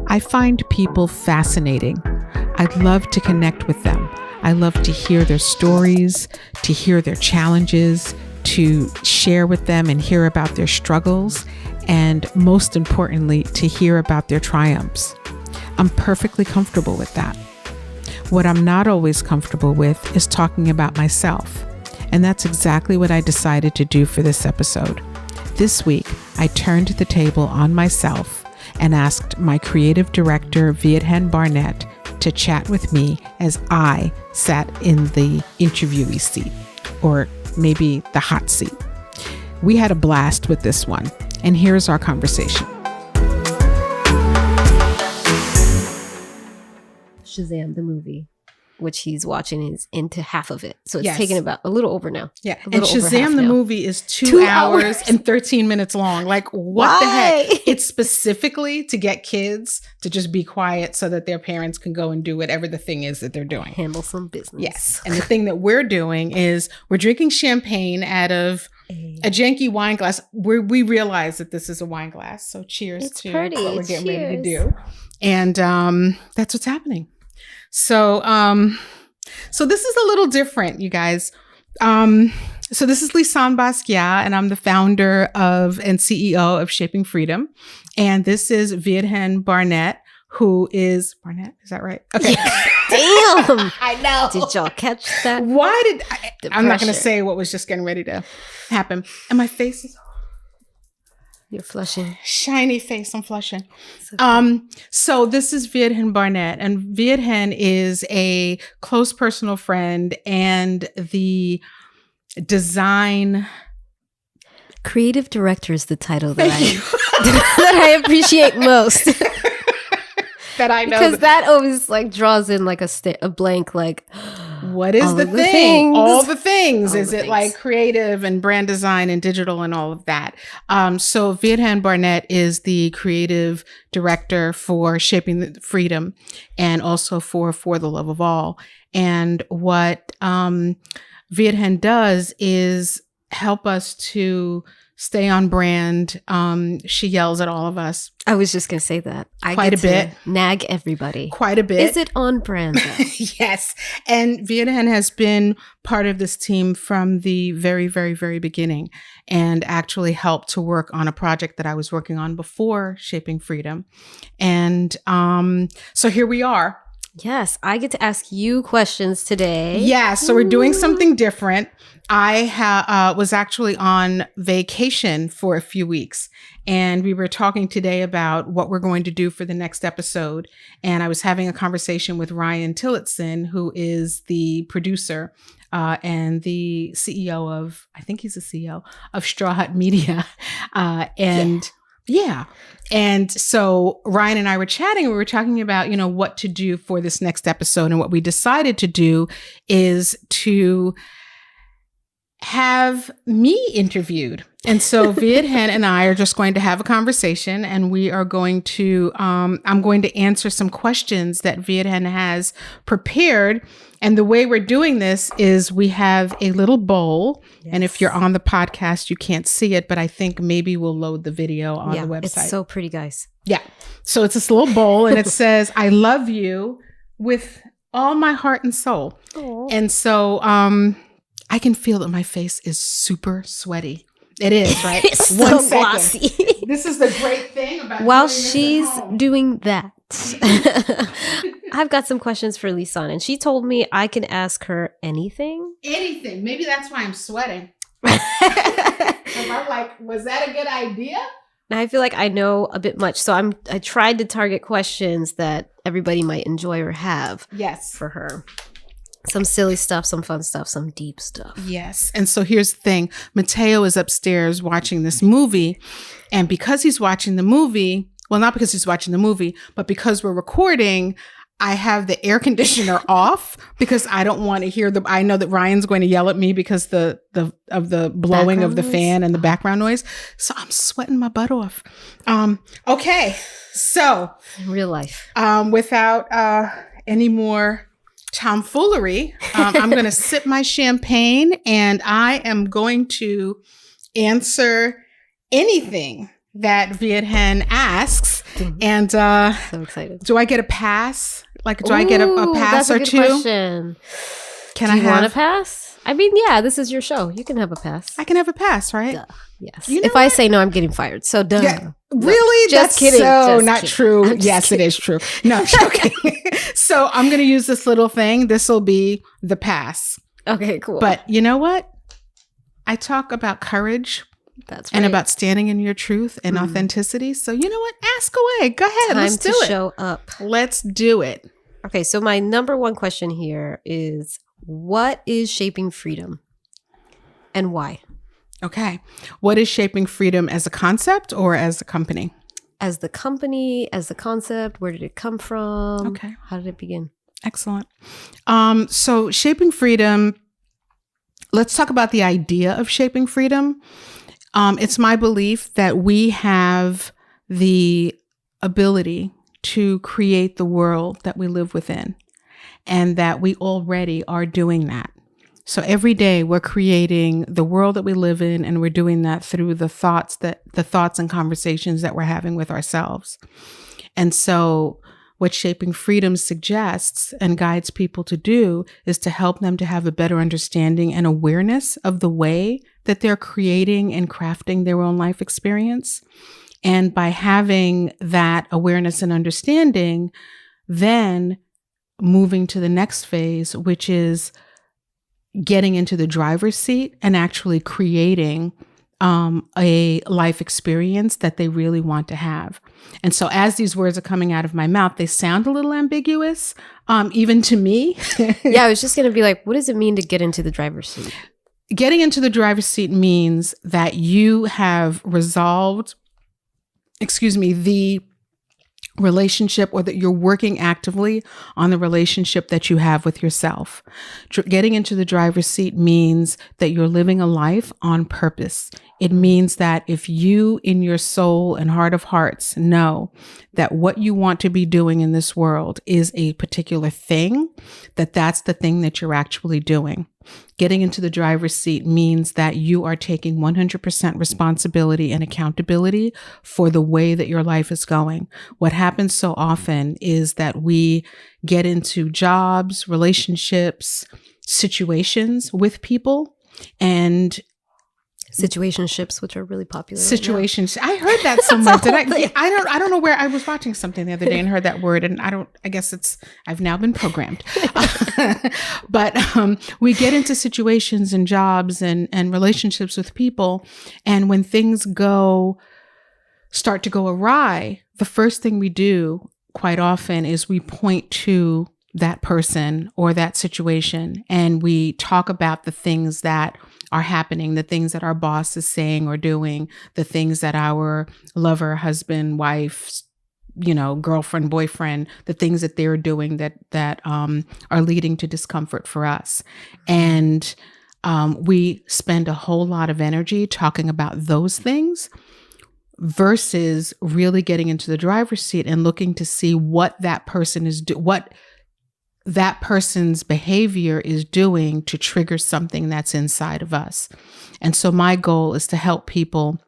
I find people fascinating. I'd love to connect with them. I love to hear their stories, to hear their challenges, to share with them and hear about their struggles, and most importantly, to hear about their triumphs. I'm perfectly comfortable with that. What I'm not always comfortable with is talking about myself. And that's exactly what I decided to do for this episode. This week, I turned the table on myself and asked my creative director, Lisane Basquiat, to chat with me as I sat in the interviewee seat, or maybe the hot seat. We had a blast with this one, and here's our conversation. Shazam, the movie, which he's watching, is into half of it. So it's Yes. taken about a little over now. Yeah. And Shazam, the movie, is 2 hours and 13 minutes long. Like, what the heck? It's specifically to get kids to just be quiet so that their parents can go and do whatever the thing is that they're doing. Handle some business. Yes. And the thing that we're doing is we're drinking champagne out of a janky wine glass. We realize that this is a wine glass. So cheers to what we're getting ready to do. And that's what's happening. So this is a little different, you guys. So this is Lisane Basquiat, and I'm the founder of and CEO of Shaping Freedom. And this is Lisane Basquiat, who is Barnett. Is that right? Okay. Damn. I know. Did y'all catch that? I'm not going to say what was just getting ready to happen. And my face is You're flushing. shiny face. I'm flushing. So this is Lisane Basquiat, and Lisane is a close personal friend and the design Creative director is the title that that I appreciate most. that I know. Because that always like draws in like a blank, like, what is the thing? things. All the things. All Is the it things. like creative and brand design and digital and all of that? So Lisane Basquiat is the creative director for Shaping Freedom and also for the Love of All. And what Lisane does is help us to stay on brand. She yells at all of us. I was just going to say that. I Quite get a bit. to nag everybody. Quite a bit. Is it on brand though? Yes. And Lisane has been part of this team from the very, very, very beginning and actually helped to work on a project that I was working on before Shaping Freedom. And so here we are. Yes, I get to ask you questions today. Yeah. So we're doing something different. I was actually on vacation for a few weeks, and we were talking today about what we're going to do for the next episode. And I was having a conversation with Ryan Tillotson, who is the producer and the CEO of, I think he's the CEO of Straw Hut Media. Yeah. And so Ryan and I were chatting, we were talking about, what to do for this next episode. And what we decided to do is to have me interviewed. And so Lisane and I are just going to have a conversation, and we are going to, I'm going to answer some questions that Lisane has prepared. And the way we're doing this is we have a little bowl. Yes. And if you're on the podcast, you can't see it, but I think maybe we'll load the video on the website. It's so pretty, guys. Yeah. So it's this little bowl, and it says, I love you with all my heart and soul. Aww. And so, I can feel that my face is super sweaty. It is, right? It's so glossy. This is the great thing about while she's doing that. I've got some questions for Lisane, and she told me I can ask her anything. Anything. Maybe that's why I'm sweating. I'm like, was that a good idea? And I feel like I know a bit much, so I tried to target questions that everybody might enjoy or have. Yes, for her. Some silly stuff, some fun stuff, some deep stuff. Yes. And so here's the thing. Mateo is upstairs watching this movie. And because he's watching the movie, well, not because he's watching the movie, but because we're recording, I have the air conditioner off because I don't want to hear I know that Ryan's going to yell at me because of the blowing of the fan and the background noise. So I'm sweating my butt off. Okay. So in real life, without any more tomfoolery, I'm going to sip my champagne, and I am going to answer anything that Lisane asks. And So excited. do I get a pass? Like, do I get a pass that's a or good two? Question. Can Do I you want a have? pass? I mean, yeah, this is your show. You can have a pass. I can have a pass, right? Duh. Yes. You know if I say no, I'm getting fired. So duh. Yeah, No. really? Just That's kidding. so Just not kidding. true. I'm just Yes, kidding. it is true. No, I'm joking. So I'm going to use this little thing. This will be the pass. Okay, cool. But you know what? I talk about courage that's right. and about standing in your truth and authenticity. So you know what? Ask away. Go ahead. Time Let's do to it. show up. Let's do it. Okay, so my number one question here is, what is shaping freedom and why? Okay. What is shaping freedom as a concept or as a company? As the company, as the concept, where did it come from? Okay. How did it begin? Excellent. So shaping freedom, let's talk about the idea of shaping freedom. It's my belief that we have the ability to create the world that we live within, and that we already are doing that. So every day we're creating the world that we live in, and we're doing that through the thoughts and conversations that we're having with ourselves. And so what Shaping Freedom suggests and guides people to do is to help them to have a better understanding and awareness of the way that they're creating and crafting their own life experience. And by having that awareness and understanding, then moving to the next phase, which is getting into the driver's seat and actually creating a life experience that they really want to have. And so as these words are coming out of my mouth, they sound a little ambiguous, even to me. Yeah, I was just going to be like, what does it mean to get into the driver's seat? Getting into the driver's seat means that you have resolved, the relationship, or that you're working actively on the relationship that you have with yourself. Getting into the driver's seat means that you're living a life on purpose. It means that if you, in your soul and heart of hearts, know that what you want to be doing in this world is a particular thing, that's the thing that you're actually doing. Getting into the driver's seat means that you are taking 100% responsibility and accountability for the way that your life is going. What happens so often is that we get into jobs, relationships, situations with people, and situationships, which are really popular. Situations. Right, I heard that somewhere. Did I? I don't know where. I was watching something the other day and heard that word, and I guess I've now been programmed. But we get into situations and jobs and relationships with people, and when things start to go awry, the first thing we do quite often is we point to that person or that situation, and we talk about the things that are happening, the things that our boss is saying or doing, the things that our lover, husband, wife, girlfriend, boyfriend, the things that they're doing that are leading to discomfort for us. And we spend a whole lot of energy talking about those things versus really getting into the driver's seat and looking to see what that person is what that person's behavior is doing to trigger something that's inside of us. And so my goal is to help people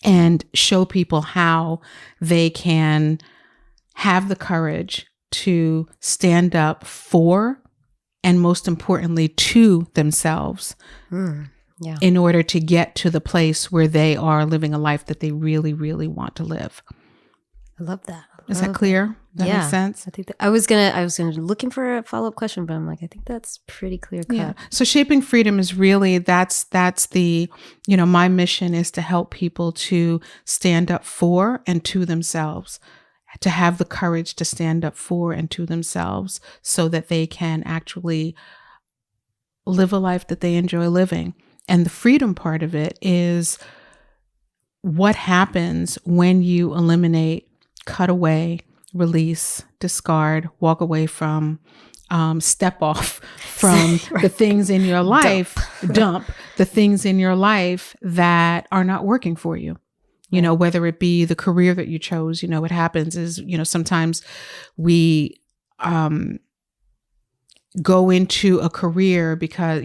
and show people how they can have the courage to stand up for, and most importantly, to themselves in order to get to the place where they are living a life that they really, really want to live. I love that. Is that clear? That makes sense? I think I was gonna looking for a follow-up question, but I'm like, I think that's pretty clear cut. Yeah. So Shaping Freedom is really, that's the, my mission is to help people to stand up for and to themselves, to have the courage to stand up for and to themselves so that they can actually live a life that they enjoy living. And the freedom part of it is what happens when you eliminate, cut away, release, discard, walk away from, step off from the things in your life, dump the things in your life that are not working for you. Whether it be the career that you chose, what happens is, sometimes we go into a career because,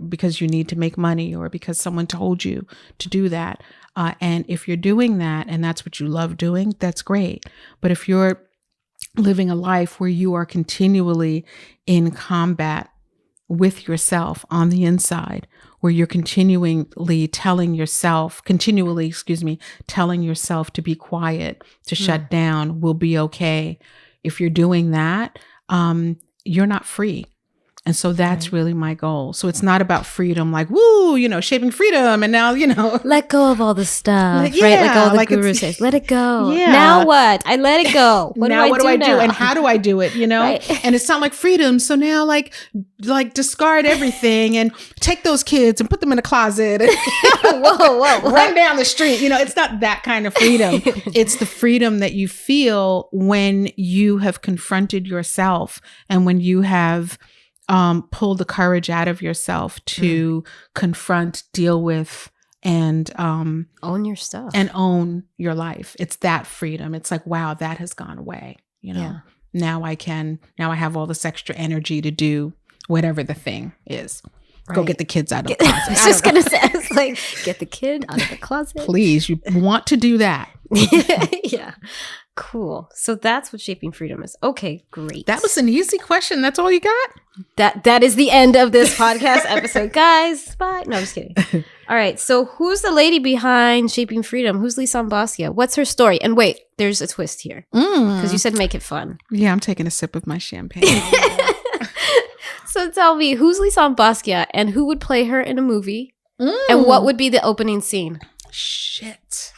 because you need to make money or because someone told you to do that. And if you're doing that and that's what you love doing, that's great. But if you're living a life where you are continually in combat with yourself on the inside, where you're continually telling yourself to be quiet, to shut down, we'll be okay. If you're doing that, you're not free. And so that's really my goal. So it's not about freedom, like, woo, shaping freedom. And now, let go of all the stuff, right? Like all the guru says, let it go. Yeah. Now what? I let it go. What do I do? And how do I do it? Right. And it's not like freedom. So now like discard everything and take those kids and put them in a closet. And, whoa. Run down the street. It's not that kind of freedom. It's the freedom that you feel when you have confronted yourself and when you have pull the courage out of yourself to confront, deal with, and own your stuff and own your life. It's that freedom. It's like, wow, that has gone away. Now I have all this extra energy to do whatever the thing is. Right. Go get the kids out of the closet. I was just going to say, it's like, get the kid out of the closet. Please, you want to do that. Yeah. Cool. So that's what shaping freedom is. Okay, great. That was an easy question. That's all you got? That is the end of this podcast episode. Guys, bye. No, I'm just kidding. All right. So who's the lady behind Shaping Freedom? Who's Lisane Basquiat? What's her story? And wait, there's a twist here. Because you said make it fun. Yeah, I'm taking a sip of my champagne. So tell me, who's Lisane Basquiat and who would play her in a movie? And what would be the opening scene? Shit.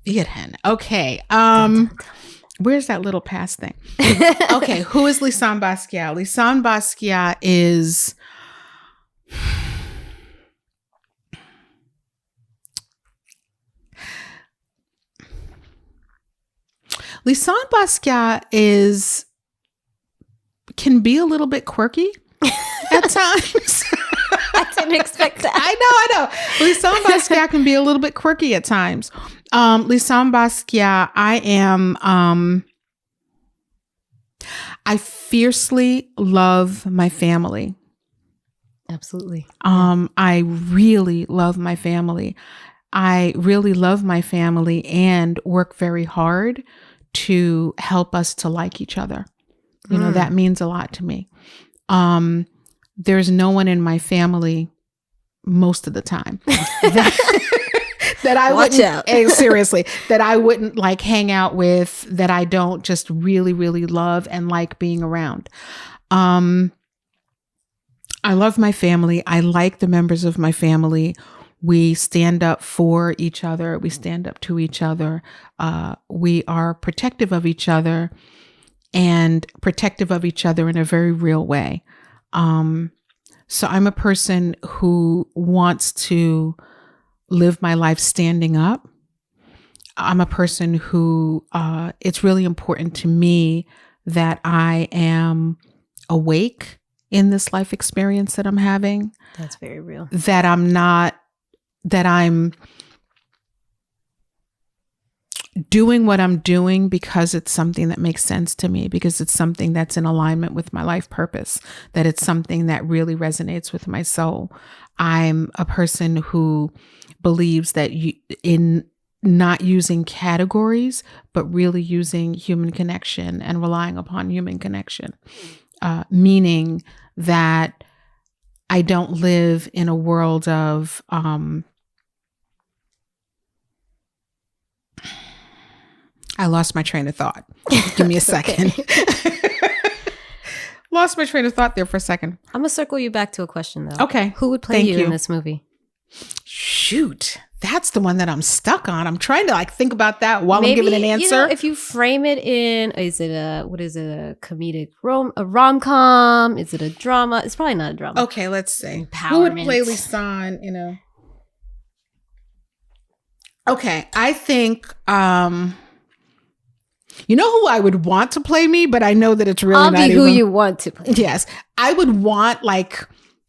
Okay. Where's that little pass thing? Okay. Who is Lisane Basquiat? Lisane Basquiat is can be a little bit quirky at times. I didn't expect that. I know. Lisane Basquiat can be a little bit quirky at times. Lisane Basquiat, I fiercely love my family. Absolutely. I really love my family. I really love my family and work very hard to help us to like each other. That means a lot to me. There's no one in my family most of the time that I wouldn't like hang out with, that I don't just really, really love and like being around. I love my family. I like the members of my family. We stand up for each other. We stand up to each other. We are protective of each other and protective of each other in a very real way. So I'm a person who wants to live my life standing up. I'm a person who, it's really important to me that I am awake in this life experience that I'm having. That's very real. That I'm doing what I'm doing because it's something that makes sense to me, because it's something that's in alignment with my life purpose, that it's something that really resonates with my soul. I'm a person who believes that in not using categories, but really using human connection and relying upon human connection, meaning that I don't live in a world of I lost my train of thought. Give me a second. Lost my train of thought there for a second. I'm going to circle you back to a question, though. Okay. Who would play you in this movie? Shoot. That's the one that I'm stuck on. I'm trying to think about that while I'm giving an answer. If you frame it in, a comedic a rom-com? Is it a drama? It's probably not a drama. Okay, let's see. Empowerment. Who would play Lisane, Okay, I think... you know who I would want to play me, but I know that it's really I'll not be who you want to play. Yes. I would want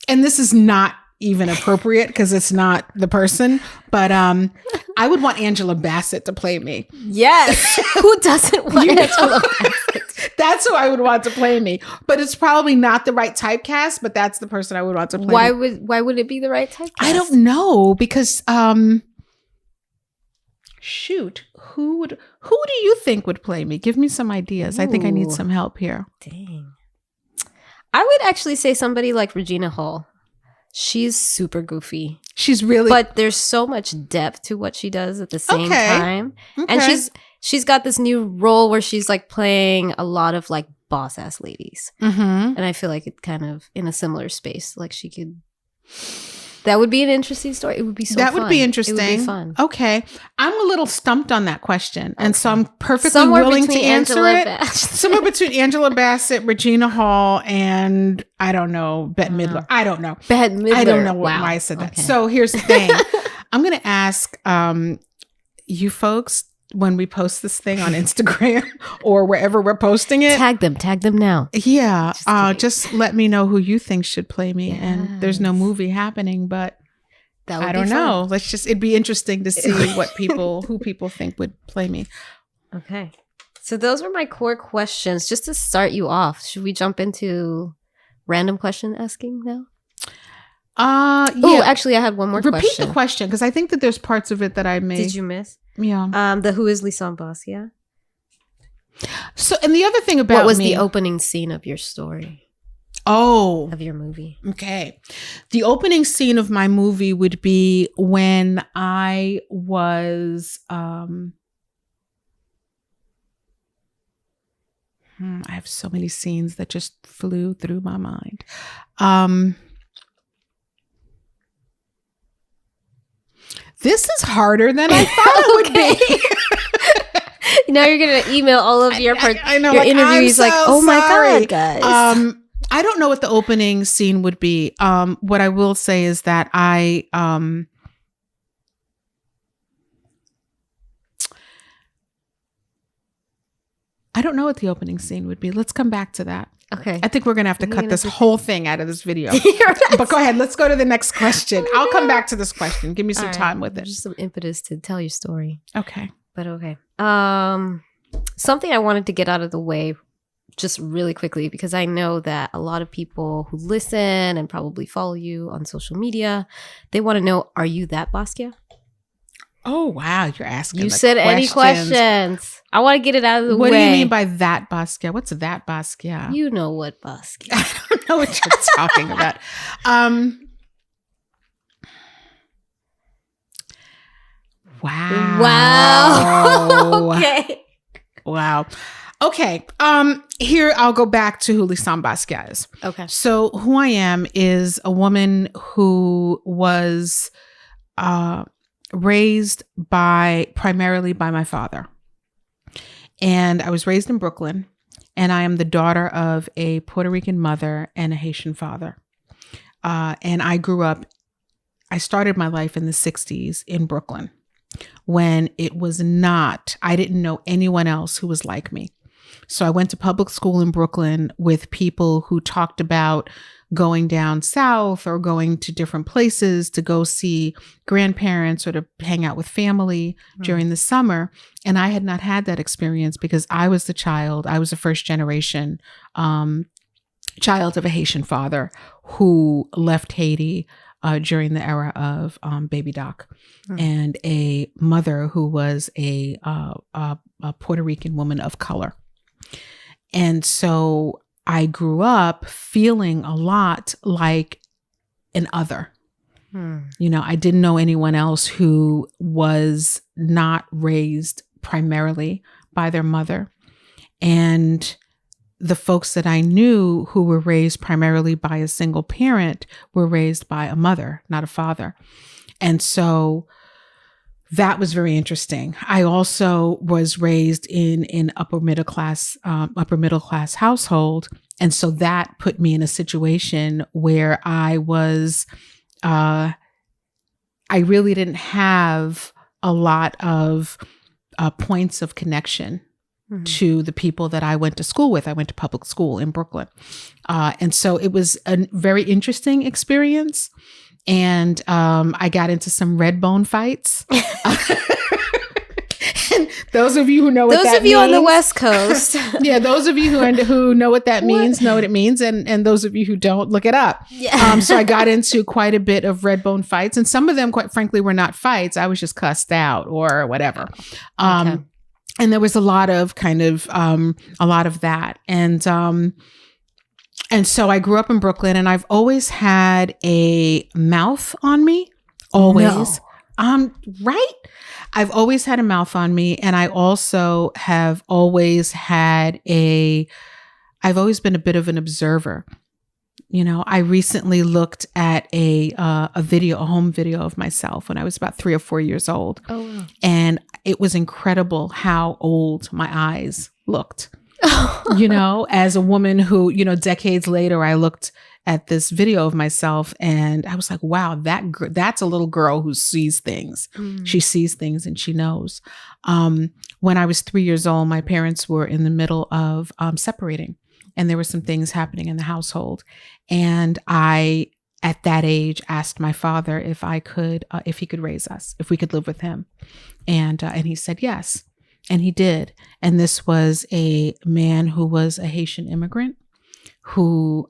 and this is not even appropriate because it's not the person, but I would want Angela Bassett to play me. Yes. Who doesn't want Angela Bassett? That's who I would want to play me. But it's probably not the right typecast, but that's the person I would want to play me. Why would it be the right typecast? I don't know, because shoot, who do you think would play me? Give me some ideas. I think I need some help here. Dang. I would actually say somebody like Regina Hall. She's super goofy. She's really, but there's so much depth to what she does at the same time. Okay. And she's got this new role where she's like playing a lot of like boss ass ladies. And I feel like it kind of in a similar space. Like she could. That would be an interesting story. It would be so That fun. would be interesting. It would be fun. Okay. I'm a little stumped on that question. And so I'm perfectly Somewhere willing to between answer Angela it. Bassett. Somewhere between Angela Bassett, Regina Hall, and I don't know, Bette Midler. I don't know. Bette Midler. I don't know why Wow. I said that. Okay. So here's the thing. I'm going to ask you folks when we post this thing on Instagram or wherever we're posting it. Tag them now. Yeah. Just let me know who you think should play me. Yes. And there's no movie happening, but I don't know. It'd be interesting to see who people think would play me. Okay. So those were my core questions. Just to start you off, should we jump into random question asking now? Yeah. Oh, actually, I had one more question. Repeat the question, because I think that there's parts of it that I may. Did you miss? Yeah. The who is Lisane Basquiat? So, and the other thing about what was the opening scene of your story? Oh. Of your movie. Okay. The opening scene of my movie would be when I was, I have so many scenes that just flew through my mind. This is harder than I thought it would be. Now you're going to email all of your I know, your interviewees like, oh my God, guys. I don't know what the opening scene would be. What I will say is that I don't know what the opening scene would be. Let's come back to that. Okay. I think we're going to have to cut this whole thing out of this video. But go ahead. Let's go to the next question. I'll come back to this question. Give me some time with it. Just some impetus to tell your story. Okay. But okay. Something I wanted to get out of the way just really quickly, because I know that a lot of people who listen and probably follow you on social media, they want to know, are you that Basquiat? Oh, wow. You're asking You said questions. Any questions. I want to get it out of the way. What do you mean by that Basquiat? What's that Basquiat? You know what Basquiat. I don't know what you're talking about. Wow. Okay. Wow. Okay. Here I'll go back to who Lisane Basquiat is. Okay. So who I am is a woman who was raised primarily by my father. And I was raised in Brooklyn, and I am the daughter of a Puerto Rican mother and a Haitian father. And I started my life in the 60s in Brooklyn when I didn't know anyone else who was like me. So I went to public school in Brooklyn with people who talked about going down south or going to different places to go see grandparents or to hang out with family during the summer. And I had not had that experience because I was a first generation child of a Haitian father who left Haiti during the era of Baby Doc, and a mother who was a Puerto Rican woman of color. And so I grew up feeling a lot like an other. You know, I didn't know anyone else who was not raised primarily by their mother. And the folks that I knew who were raised primarily by a single parent were raised by a mother, not a father. And so that was very interesting. I also was raised in an upper middle class household. And so that put me in a situation where I really didn't have a lot of points of connection to the people that I went to school with. I went to public school in Brooklyn. And so it was a very interesting experience. And I got into some red bone fights. And those of you who know what that means. Those of you on the West Coast. Yeah, those of you who know what that means, know what it means. And those of you who don't, look it up. Yeah. So I got into quite a bit of red bone fights. And some of them, quite frankly, were not fights. I was just cussed out or whatever. Okay. And there was a lot of that. And so I grew up in Brooklyn, and I've always had a mouth on me. Always. No. Right? I've always had a mouth on me. And I also have always had I've always been a bit of an observer. You know, I recently looked at a home video of myself when I was about 3 or 4 years old. Oh, wow. And it was incredible how old my eyes looked. You know, as a woman who, you know, decades later, I looked at this video of myself and I was like, wow, that's a little girl who sees things. She sees things and she knows. When I was 3 years old, my parents were in the middle of separating, and there were some things happening in the household. And I, at that age, asked my father if he could raise us, if we could live with him. And he said yes. And he did. And this was a man who was a Haitian immigrant who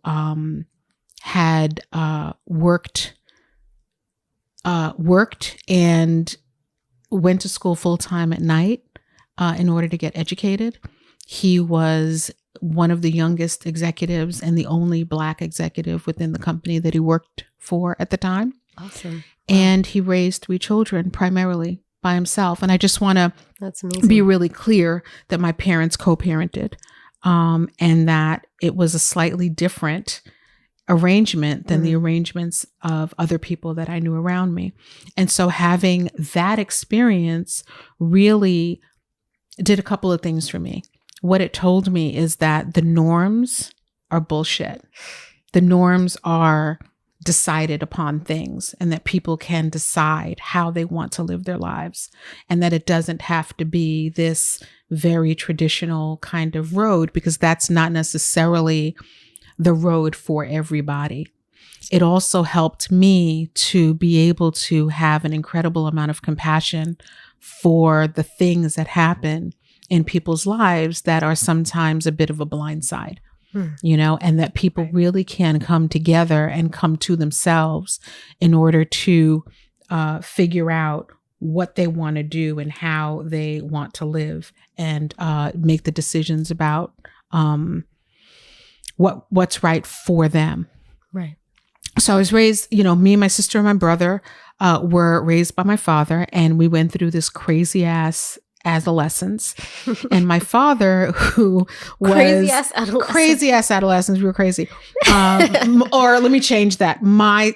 had worked and went to school full time at night in order to get educated. He was one of the youngest executives and the only Black executive within the company that he worked for at the time. Awesome. And he raised 3 children primarily by himself. And I just want to amazing. Be really clear that my parents co-parented, and that it was a slightly different arrangement than the arrangements of other people that I knew around me. And so having that experience really did a couple of things for me. What it told me is that the norms are bullshit. The norms are decided upon things, and that people can decide how they want to live their lives, and that it doesn't have to be this very traditional kind of road, because that's not necessarily the road for everybody. It also helped me to be able to have an incredible amount of compassion for the things that happen in people's lives that are sometimes a bit of a blind side. You know, and that people really can come together and come to themselves in order to figure out what they want to do and how they want to live, and make the decisions about what's right for them. Right. So I was raised, you know, me, my sister, and my brother were raised by my father, and we went through this crazy ass adolescence. And my father, who was crazy ass adolescence, we were crazy. Or let me change that. My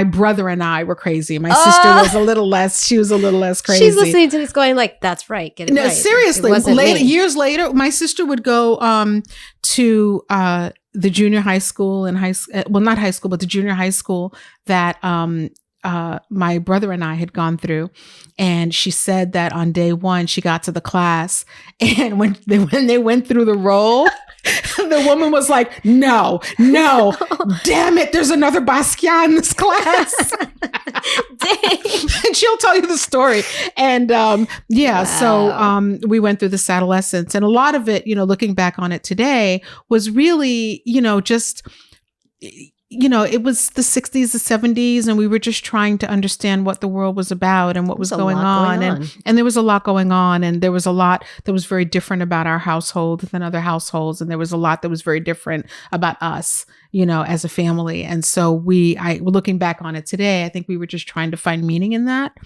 brother and I were crazy. My sister was a little less. She was a little less crazy. She's listening to this, going like, "That's right." Get it right. Seriously. Years later, my sister would go to the junior high school and not high school, but the junior high school that my brother and I had gone through. And she said that on day 1, she got to the class, and when they went through the roll, the woman was like, no, damn it, there's another Basquiat in this class. Dang. And she'll tell you the story. And so we went through this adolescence, and a lot of it, you know, looking back on it today, was really, you know, just, you know, it was the 60s, the 70s, and we were just trying to understand what the world was about and what was going on. And there was a lot going on, and there was a lot that was very different about our household than other households. And there was a lot that was very different about us, you know, as a family. And so looking back on it today, I think we were just trying to find meaning in that,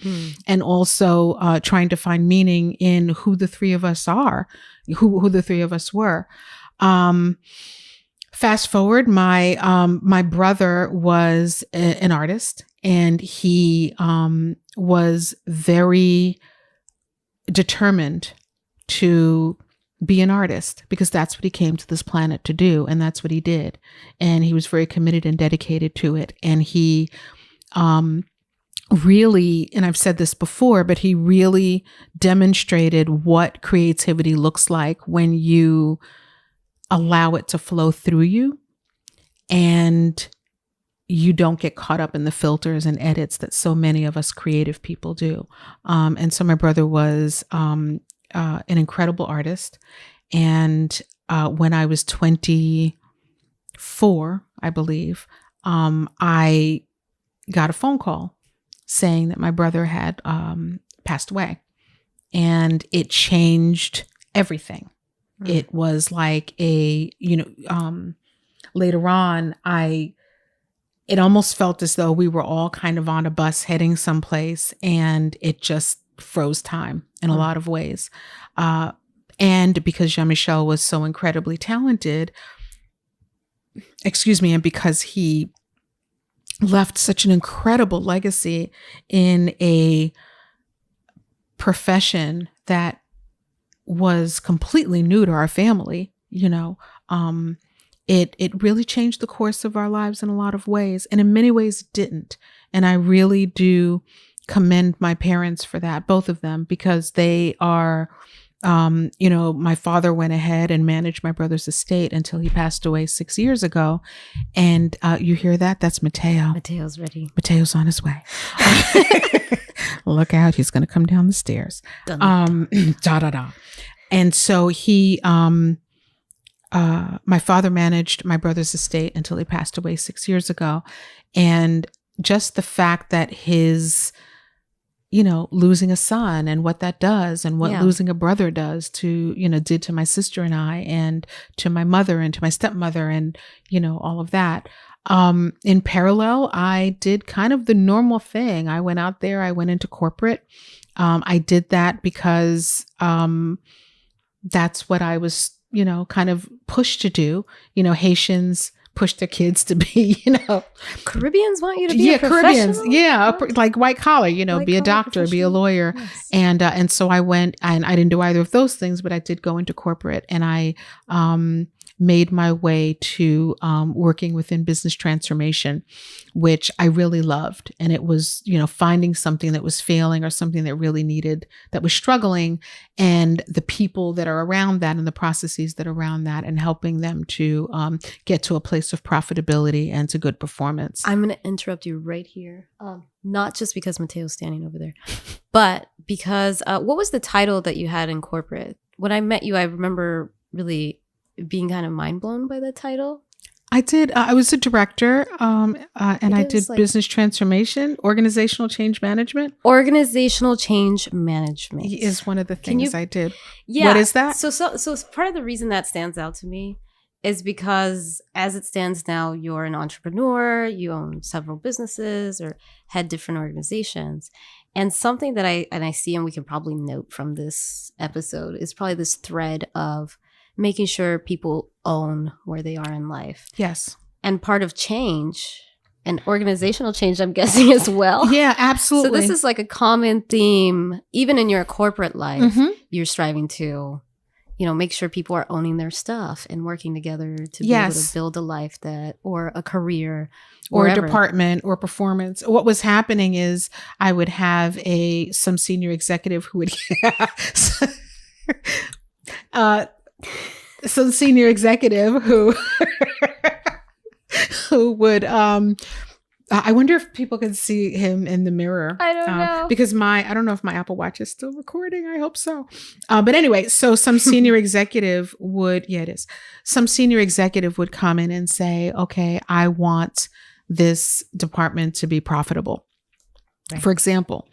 and also trying to find meaning in who the 3 of us are, who the 3 of us were. Fast forward, my brother was an artist, and he was very determined to be an artist, because that's what he came to this planet to do, and that's what he did. And he was very committed and dedicated to it. And he really, and I've said this before, but he really demonstrated what creativity looks like when you allow it to flow through you, and you don't get caught up in the filters and edits that so many of us creative people do. And so my brother was an incredible artist. And when I was 24, I believe, I got a phone call saying that my brother had passed away. And it changed everything. It was like later on, it almost felt as though we were all kind of on a bus heading someplace, and it just froze time in a lot of ways. And because Jean-Michel was so incredibly talented, and because he left such an incredible legacy in a profession that was completely new to our family, it really changed the course of our lives in a lot of ways, and in many ways it didn't. And I really do commend my parents for that, both of them, because they are, my father went ahead and managed my brother's estate until he passed away 6 years ago. And you hear that? That's Mateo. Mateo's ready. Mateo's on his way. Look out, he's going to come down the stairs. Da, da, da. And so he, my father managed my brother's estate until he passed away 6 years ago. And just the fact that his, losing a son and what that does, and what losing a brother does to, did to my sister and I, and to my mother and to my stepmother, and, all of that. In parallel, I did kind of the normal thing. I went out there, I went into corporate. I did that because that's what I was, kind of pushed to do. Haitians push their kids to be, Caribbeans want you to be a professional? Caribbeans, like white collar, be a doctor, be a lawyer. Yes. And so I went, and I didn't do either of those things, but I did go into corporate, and I made my way to working within business transformation, which I really loved. And it was, finding something that was failing or something that really needed, that was struggling, and the people that are around that and the processes that are around that, and helping them to get to a place of profitability and to good performance. I'm going to interrupt you right here. Not just because Mateo's standing over there, but because what was the title that you had in corporate? When I met you, I remember really being kind of mind blown by the title. I did. I was a director, and I did business transformation, organizational change management. Organizational change management is one of the things I did. Yeah. What is that? So part of the reason that stands out to me is because as it stands now, you're an entrepreneur, you own several businesses or head different organizations. And something that I see, and we can probably note from this episode, is probably this thread of making sure people own where they are in life. Yes. And part of change and organizational change, I'm guessing, as well. Yeah, absolutely. So this is like a common theme, even in your corporate life. You're striving to, make sure people are owning their stuff and working together to be able to build a life or a career, or a department, or performance. What was happening is I would have some senior executive who would, some senior executive who would, I wonder if people could see him in the mirror. I don't know. Because I don't know if my Apple Watch is still recording. I hope so. But anyway, so some senior executive some senior executive would come in and say, okay, I want this department to be profitable, for example.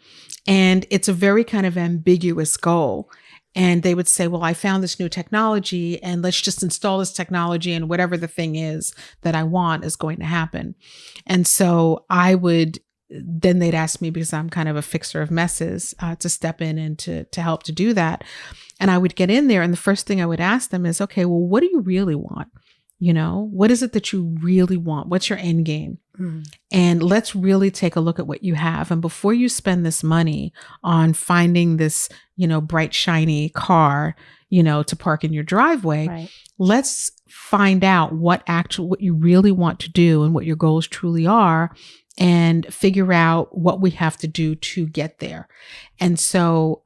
And it's a very kind of ambiguous goal. And they would say, well, I found this new technology, and let's just install this technology, and whatever the thing is that I want is going to happen. And so then they'd ask me, because I'm kind of a fixer of messes, to step in and to help to do that. And I would get in there, and the first thing I would ask them is, okay, well, what do you really want? What is it that you really want? What's your end game? And let's really take a look at what you have. And before you spend this money on finding this, bright, shiny car, to park in your driveway, let's find out what you really want to do and what your goals truly are, and figure out what we have to do to get there. And so,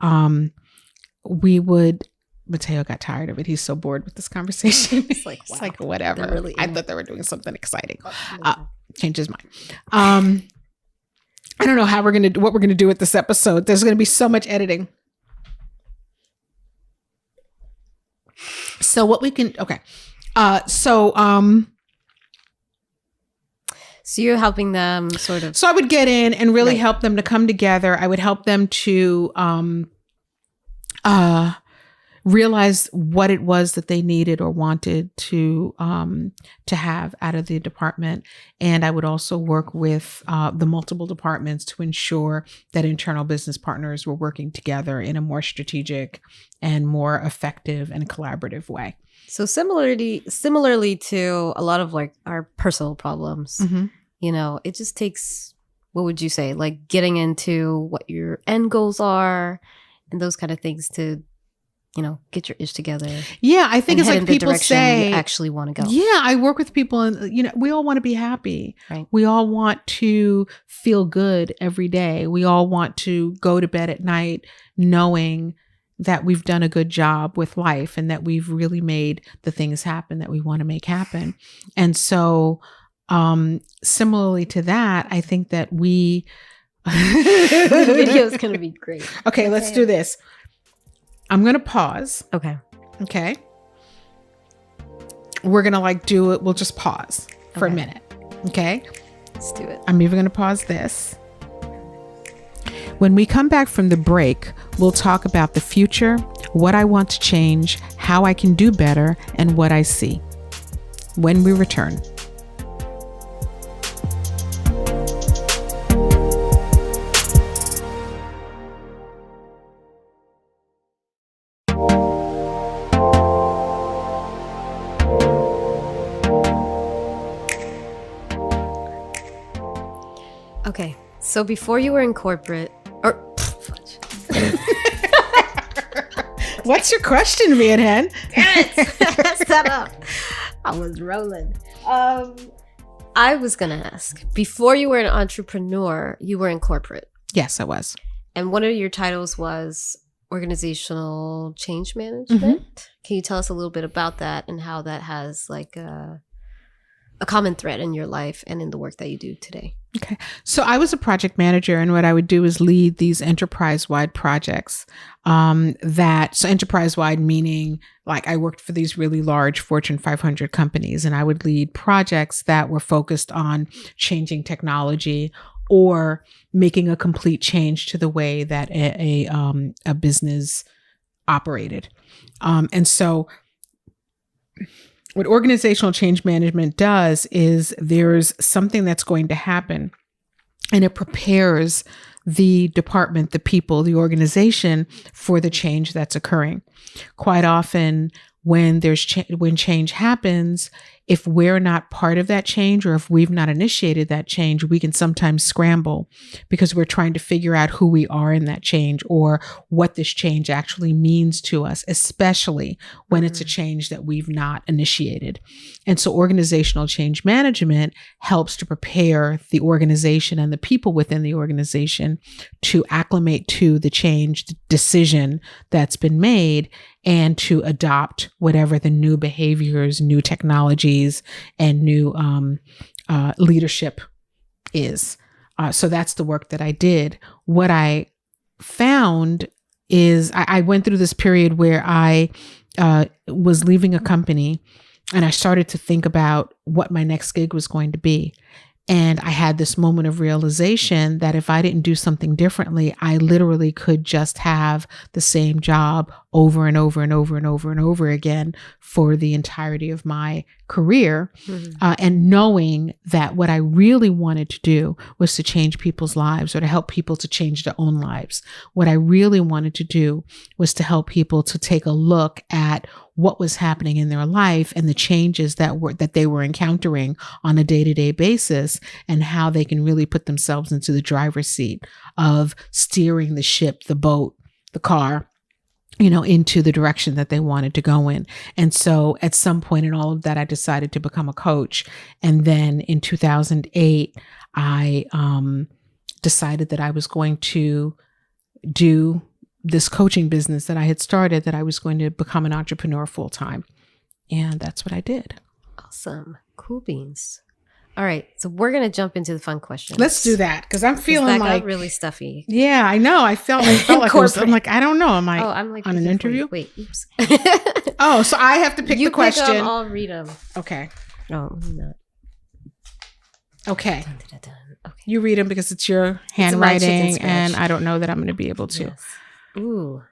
Mateo got tired of it. He's so bored with this conversation. It's like, wow, it's like, whatever. Really I thought they were doing something exciting. Changed his mind. I don't know what we're going to do with this episode. There's going to be so much editing. So what we can, okay. So you're helping them sort of. So I would get in and really help them to come together. I would help them to realize what it was that they needed or wanted to have out of the department. And I would also work with the multiple departments to ensure that internal business partners were working together in a more strategic and more effective and collaborative way. So similarly to a lot of like our personal problems, it just takes, what would you say, like getting into what your end goals are and those kind of things to, get your ish together. Yeah, I think it's like people say, you actually want to go. Yeah, I work with people and, we all want to be happy. Right. We all want to feel good every day. We all want to go to bed at night knowing that we've done a good job with life and that we've really made the things happen that we want to make happen. And so, similarly to that, I think that the video is going to be great. Okay, let's do this. I'm going to pause. Okay. We're going to do it. We'll just pause for a minute. Okay. Let's do it. I'm even going to pause this. When we come back from the break, we'll talk about the future, what I want to change, how I can do better, and what I see. When we return. Okay, so before you were in corporate, what's your question, Viet Hen? Stop up. I was rolling. I was gonna ask, before you were an entrepreneur, you were in corporate. Yes, I was. And one of your titles was organizational change management. Can you tell us a little bit about that and how that has like a common thread in your life and in the work that you do today? Okay. So I was a project manager, and what I would do is lead these enterprise-wide projects so enterprise-wide meaning like I worked for these really large Fortune 500 companies, and I would lead projects that were focused on changing technology or making a complete change to the way that a business operated. And so what organizational change management does is there's something that's going to happen, and it prepares the department, the people, the organization for the change that's occurring. Quite often when when change happens, if we're not part of that change or if we've not initiated that change, we can sometimes scramble because we're trying to figure out who we are in that change or what this change actually means to us, especially when it's a change that we've not initiated. And so organizational change management helps to prepare the organization and the people within the organization to acclimate to the change, the decision that's been made, and to adopt whatever the new behaviors, new technologies, and new leadership is. So that's the work that I did. What I found is I went through this period where I was leaving a company, and I started to think about what my next gig was going to be. And I had this moment of realization that if I didn't do something differently, I literally could just have the same job over and over and over and over and over again for the entirety of my career. And knowing that what I really wanted to do was to change people's lives or to help people to change their own lives. What I really wanted to do was to help people to take a look at what was happening in their life and the changes that they were encountering on a day-to-day basis, and how they can really put themselves into the driver's seat of steering the ship, the boat, the car, into the direction that they wanted to go in. And so at some point in all of that, I decided to become a coach. And then in 2008, I decided that I was going to do this coaching business that I had started, that I was going to become an entrepreneur full time. And that's what I did. Awesome. Cool beans. All right. So we're going to jump into the fun questions. Let's do that because I'm feeling that like got really stuffy. Yeah, I know. I felt like it was, I'm like, I don't know. Am I I'm like on an interview? Wait, oops. Oh, so I have to pick the question. Pick them, I'll read them. Okay. No, not. Okay. Dun, dun, dun, dun. Okay. You read them because it's your handwriting, and I don't know that I'm going to be able to. Yes. Ooh.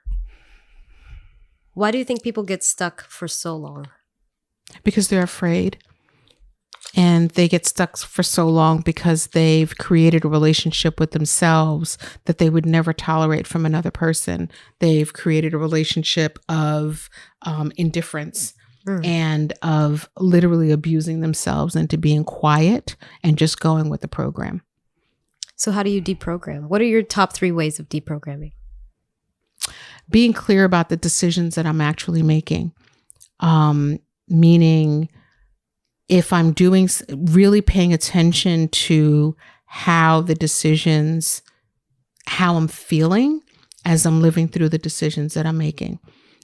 Why do you think people get stuck for so long? Because they're afraid. And they get stuck for so long because they've created a relationship with themselves that they would never tolerate from another person. They've created a relationship of indifference and of literally abusing themselves into being quiet and just going with the program. So how do you deprogram? What are your top 3 ways of deprogramming? Being clear about the decisions that I'm actually making, meaning if I'm doing, really paying attention to how the decisions, how I'm feeling as I'm living through the decisions that I'm making.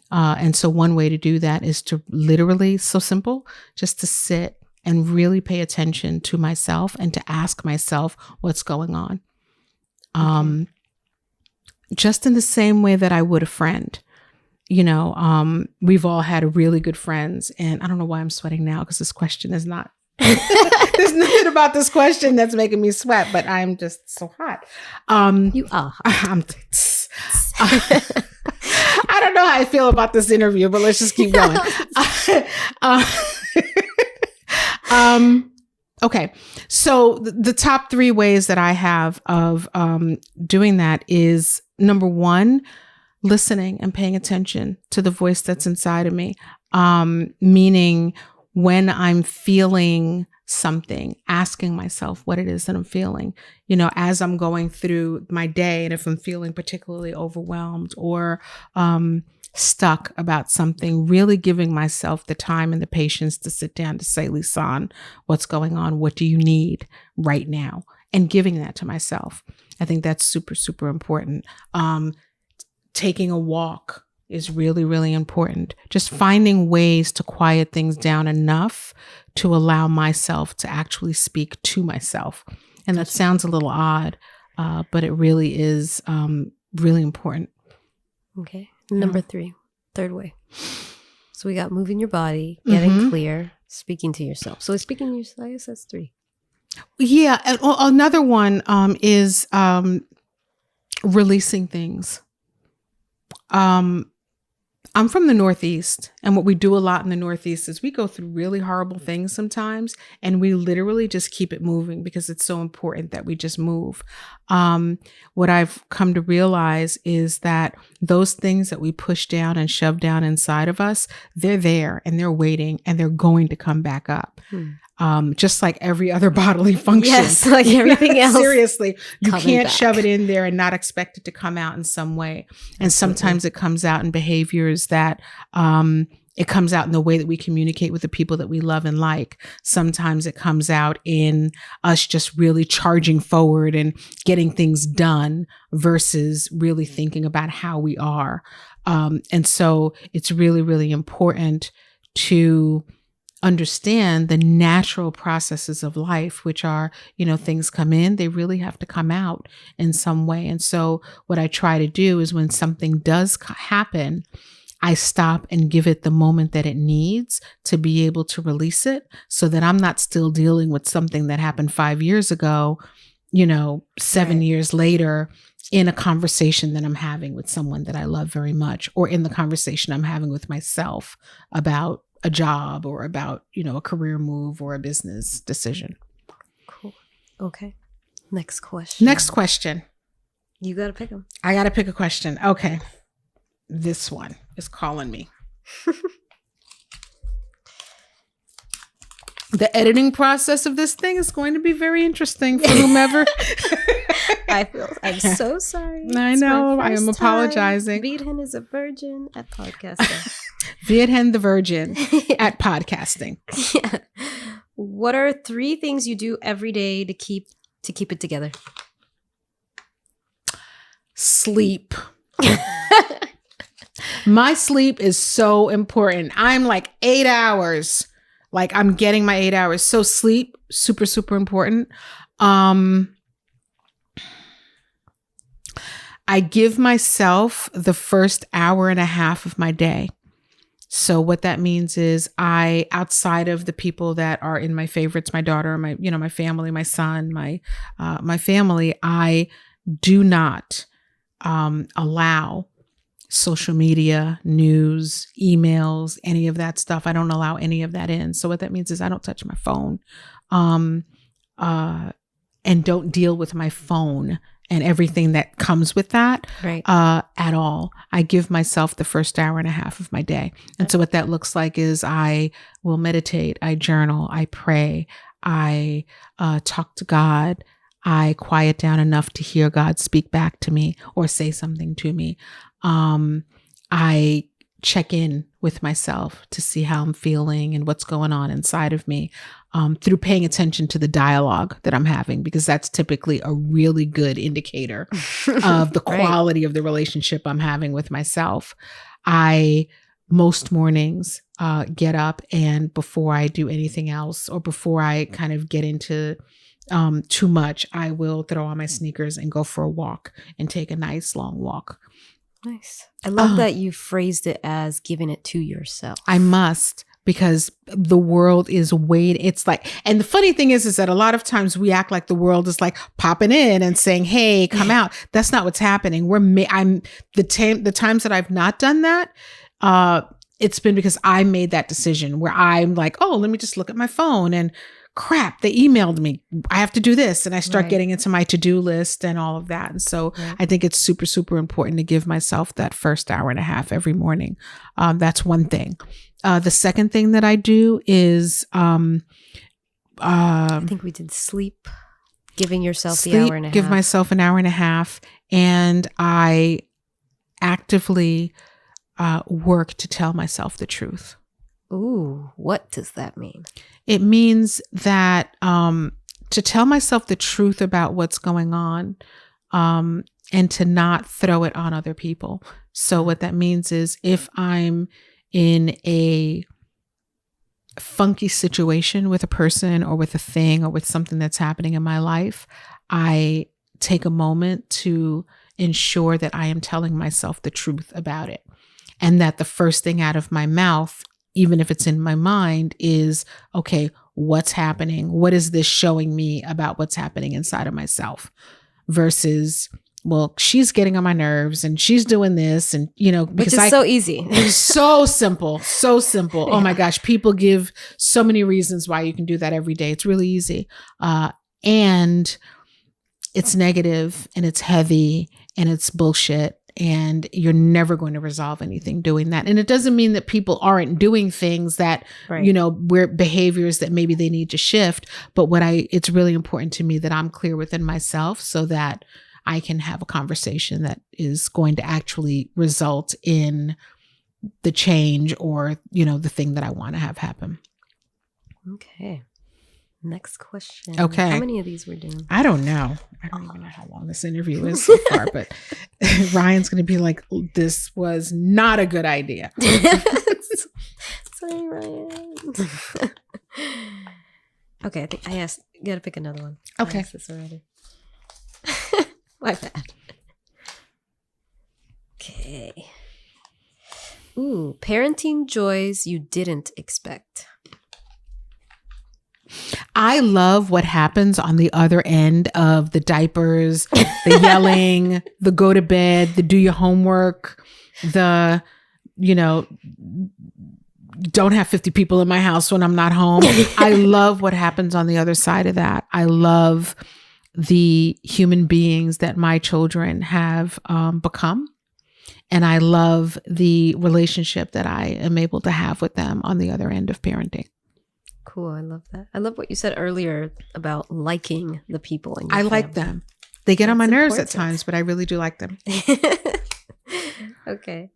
And so one way to do that is to literally, so simple, just to sit and really pay attention to myself and to ask myself what's going on. Just in the same way that I would a friend. You know, we've all had really good friends, and I don't know why I'm sweating now because this question is not, there's nothing about this question that's making me sweat, but I'm just so hot. You are hot. I don't know how I feel about this interview, but let's just keep going. Okay. So the top 3 ways that I have of doing that is, number 1, listening and paying attention to the voice that's inside of me. Meaning when I'm feeling something, asking myself what it is that I'm feeling, you know, as I'm going through my day. And if I'm feeling particularly overwhelmed or stuck about something, really giving myself the time and the patience to sit down to say, Lisane, what's going on? What do you need right now? And giving that to myself. I think that's super, super important. Taking a walk is really, really important. Just finding ways to quiet things down enough to allow myself to actually speak to myself. And that sounds a little odd, but it really is really important. Okay. Number 3, third way. So we got moving your body, getting clear, speaking to yourself. So speaking to yourself, I guess that's 3. Yeah. And another one is releasing things. I'm from the Northeast, and what we do a lot in the Northeast is we go through really horrible things sometimes, and we literally just keep it moving because it's so important that we just move. What I've come to realize is that those things that we push down and shove down inside of us, they're there and they're waiting and they're going to come back up. Just like every other bodily function. Yes, like everything else. Seriously, you can't shove it in there and not expect it to come out in some way. And sometimes it comes out in behaviors that it comes out in the way that we communicate with the people that we love and like. Sometimes it comes out in us just really charging forward and getting things done versus really thinking about how we are. And so it's really, really important to understand the natural processes of life, which are, you know, things come in, they really have to come out in some way. And so what I try to do is when something does happen, I stop and give it the moment that it needs to be able to release it so that I'm not still dealing with something that happened 5 years ago, you know, 7 years later in a conversation that I'm having with someone that I love very much, or in the conversation I'm having with myself about a job or about, you know, a career move or a business decision. Cool. Okay. Next question. You got to pick them. I got to pick a question. Okay. This one is calling me. The editing process of this thing is going to be very interesting for whomever. I'm so sorry. I know. I am apologizing. Virgen is a virgin at podcasting. Virgen the virgin at podcasting. Yeah. What are 3 things you do every day to keep it together? Sleep. My sleep is so important. I'm like 8 hours. Like I'm getting my 8 hours. So sleep, super, super important. I give myself the first hour and a half of my day. So what that means is outside of the people that are in my favorites, my daughter, my family, my son, my family, I do not allow social media, news, emails, any of that stuff. I don't allow any of that in. So what that means is I don't touch my phone, and don't deal with my phone and everything that comes with that at all. I give myself the first hour and a half of my day. And so what that looks like is I will meditate, I journal, I pray, I talk to God, I quiet down enough to hear God speak back to me or say something to me. I check in with myself to see how I'm feeling and what's going on inside of me, through paying attention to the dialogue that I'm having, because that's typically a really good indicator of the quality of the relationship I'm having with myself. I most mornings get up, and before I do anything else, or before I kind of get into too much, I will throw on my sneakers and go for a walk and take a nice long walk. Nice. I love that you phrased it as giving it to yourself. I must, because the world is waiting. It's like, and the funny thing is that a lot of times we act like the world is like popping in and saying, "Hey, come out." That's not what's happening. The times that I've not done that, it's been because I made that decision where I'm like, "Oh, let me just look at my phone and crap, they emailed me. I have to do this." And I start getting into my to-do list and all of that. And so I think it's super, super important to give myself that first hour and a half every morning. That's one thing. The second thing that I do is, I think we did sleep, giving yourself the hour and a half. Give myself an hour and a half. And I actively work to tell myself the truth. Ooh, what does that mean? It means that to tell myself the truth about what's going on, and to not throw it on other people. So what that means is if I'm in a funky situation with a person or with a thing or with something that's happening in my life, I take a moment to ensure that I am telling myself the truth about it. And that the first thing out of my mouth, even if it's in my mind, is, okay, what's happening? What is this showing me about what's happening inside of myself? Versus, well, she's getting on my nerves and she's doing this, and because which is so easy. So simple. Yeah. Oh my gosh. People give so many reasons why you can do that every day. It's really easy. And it's negative and it's heavy and it's bullshit. And you're never going to resolve anything doing that. And it doesn't mean that people aren't doing things that, where behaviors that maybe they need to shift. But it's really important to me that I'm clear within myself so that I can have a conversation that is going to actually result in the change or, the thing that I want to have happen. Okay. Next question. Okay. How many of these we're doing? I don't know. I don't even know how long this interview is so far, but Ryan's going to be like, this was not a good idea. Sorry, Ryan. Okay, I think I asked. You got to pick another one. Okay. I asked this already. My bad. Okay. Ooh, parenting joys you didn't expect. I love what happens on the other end of the diapers, the yelling, the go to bed, the do your homework, the, don't have 50 people in my house when I'm not home. I love what happens on the other side of that. I love the human beings that my children have become. And I love the relationship that I am able to have with them on the other end of parenting. Cool. I love that. I love what you said earlier about liking the people in your family. like them. They get on my nerves at times, but I really do like them. Okay.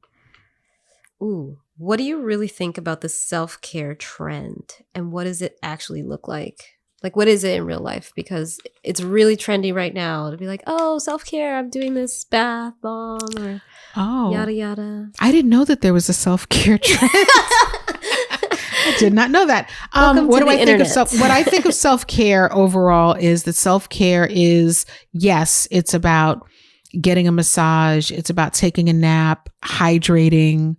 Ooh, what do you really think about the self-care trend? And what does it actually look like? Like, what is it in real life? Because it's really trendy right now to be like, oh, self-care, I'm doing this bath bomb or yada, yada. I didn't know that there was a self-care trend. I did not know that. What do I think of what I think of self-care overall is that self-care is, yes, it's about getting a massage. It's about taking a nap, hydrating,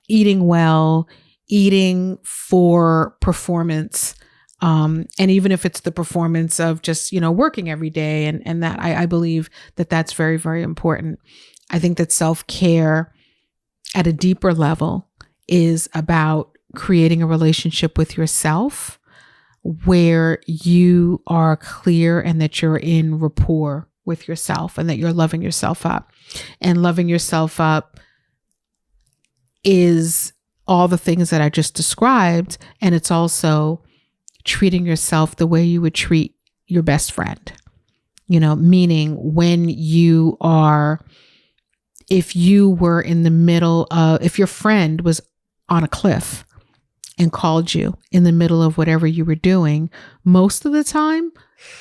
eating well, eating for performance. And even if it's the performance of just, working every day and that, I believe that that's very, very important. I think that self-care at a deeper level is about creating a relationship with yourself where you are clear and that you're in rapport with yourself and that you're loving yourself up. And loving yourself up is all the things that I just described. And it's also treating yourself the way you would treat your best friend, meaning when if you were in the middle of, if your friend was on a cliff and called you in the middle of whatever you were doing, most of the time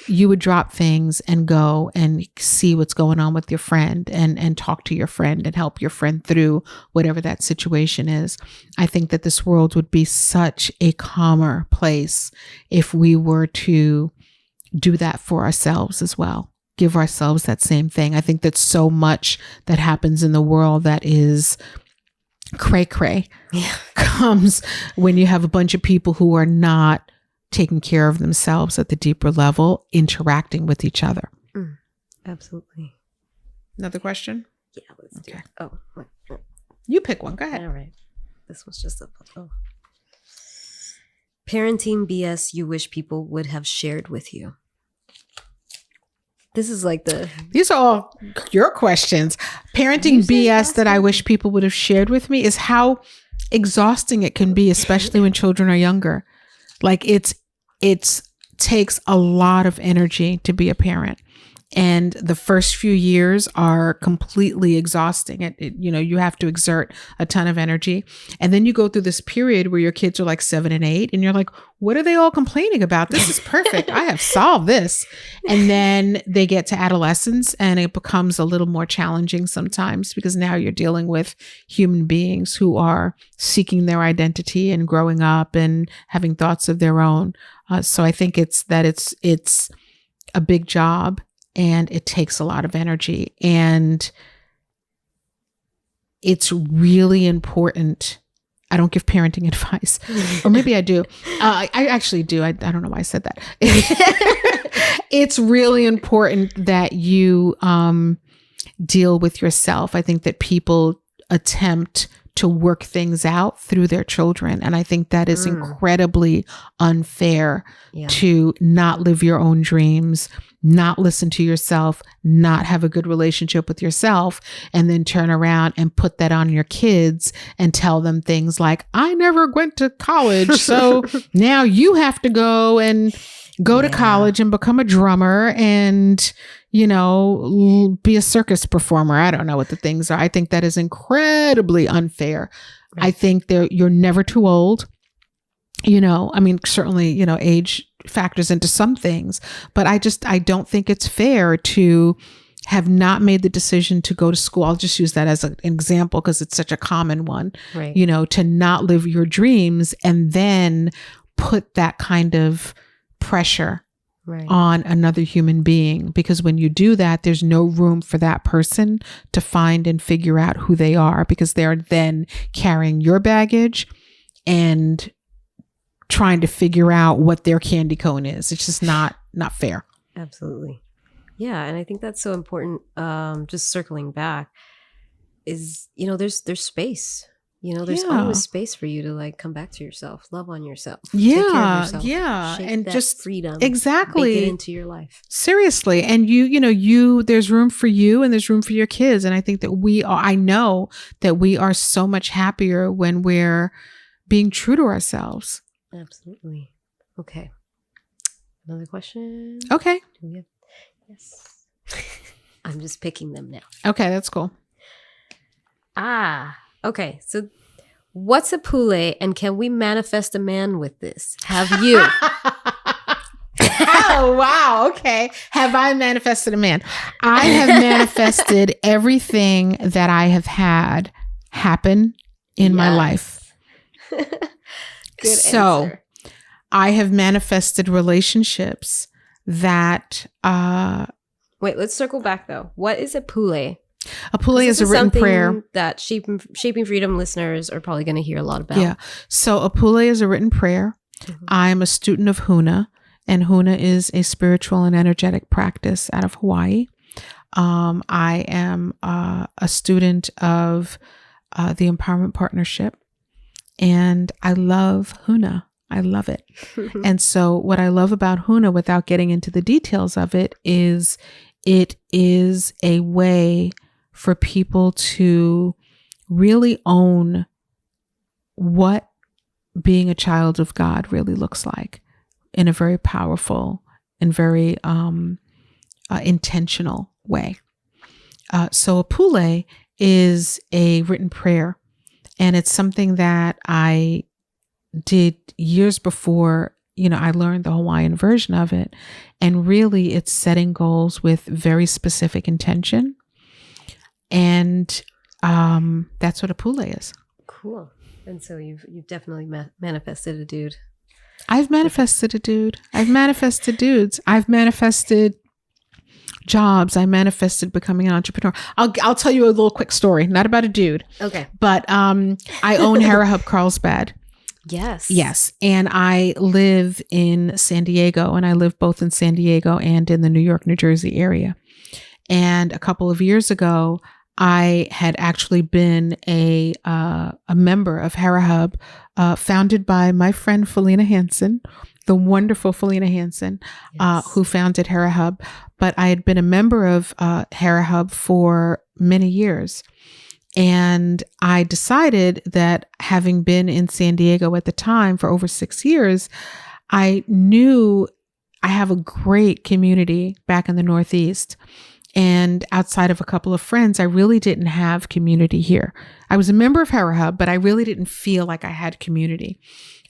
you would drop things and go and see what's going on with your friend and talk to your friend and help your friend through whatever that situation is. I think that this world would be such a calmer place if we were to do that for ourselves as well. Give ourselves that same thing. I think that so much that happens in the world that is cray-cray comes when you have a bunch of people who are not taking care of themselves at the deeper level, interacting with each other. Absolutely. Another question? Yeah, let's do it. Oh, wait. You pick one. Go ahead. All right. This was just parenting BS you wish people would have shared with you. This is like these are all your questions. Parenting BS that I wish people would have shared with me is how exhausting it can be, especially when children are younger. Like it takes a lot of energy to be a parent. And the first few years are completely exhausting. You have to exert a ton of energy. And then you go through this period where your kids are like 7 and 8 and you're like, what are they all complaining about? This is perfect. I have solved this. And then they get to adolescence and it becomes a little more challenging sometimes because now you're dealing with human beings who are seeking their identity and growing up and having thoughts of their own. So I think it's a big job. And it takes a lot of energy. And it's really important. I don't give parenting advice, or maybe I do. I actually do. I don't know why I said that. It's really important that you deal with yourself. I think that people attempt to work things out through their children. And I think that is incredibly unfair to not live your own dreams, not listen to yourself, not have a good relationship with yourself, and then turn around and put that on your kids and tell them things like, I never went to college, so now you have to go to college and become a drummer and, be a circus performer. I don't know what the things are. I think that is incredibly unfair. Right. I think you're never too old. Certainly, age factors into some things, but I don't think it's fair to have not made the decision to go to school. I'll just use that as an example because it's such a common one, right. To not live your dreams and then put that kind of pressure on another human being. Because when you do that, there's no room for that person to find and figure out who they are, because they're then carrying your baggage and trying to figure out what their candy cone is. It's just not fair. Absolutely. Yeah. And I think that's so important. Just circling back is, there's space, there's always space for you to come back to yourself, love on yourself. Yeah. Take care of yourself, yeah. And that just freedom. Exactly. Bake it into your life. Seriously. And there's room for you and there's room for your kids. And I think that I know that we are so much happier when we're being true to ourselves. Absolutely. Okay. Another question? Okay. Yes. I'm just picking them now. Okay, that's cool. Okay. So what's a poulet and can we manifest a man with this? Have you? Oh, wow. Okay. Have I manifested a man? I have manifested everything that I have had happen in my life. answer. I have manifested relationships that Wait, let's circle back though. What is a pule? A pule is a written prayer that Shaping Freedom listeners are probably going to hear a lot about. Yeah. So a pule is a written prayer. Mm-hmm. I'm a student of Huna, and Huna is a spiritual and energetic practice out of Hawaii. I am a student of the Empowerment Partnership, and I love Huna. I love it. And so what I love about Huna, without getting into the details of it is a way for people to really own what being a child of God really looks like in a very powerful and very intentional way. So a pule is a written prayer, and it's something that I did years before, I learned the Hawaiian version of it. And really it's setting goals with very specific intention. And that's what a pule is. Cool. And so you've definitely manifested a dude. I've manifested a dude. I've manifested dudes. I've manifested jobs. I manifested becoming an entrepreneur. I'll tell you a little quick story, not about a dude. Okay. But I own Harahub Carlsbad. Yes. And I live in San Diego, and I live both in San Diego and in the New York, New Jersey area. And a couple of years ago, I had actually been a member of Harahub, founded by my friend Felina Hansen, the wonderful Felina Hansen, who founded Harahub. But I had been a member of Harahub for many years. And I decided that, having been in San Diego at the time for over 6 years, I knew I have a great community back in the Northeast. And outside of a couple of friends, I really didn't have community here. I was a member of Harahub, but I really didn't feel like I had community.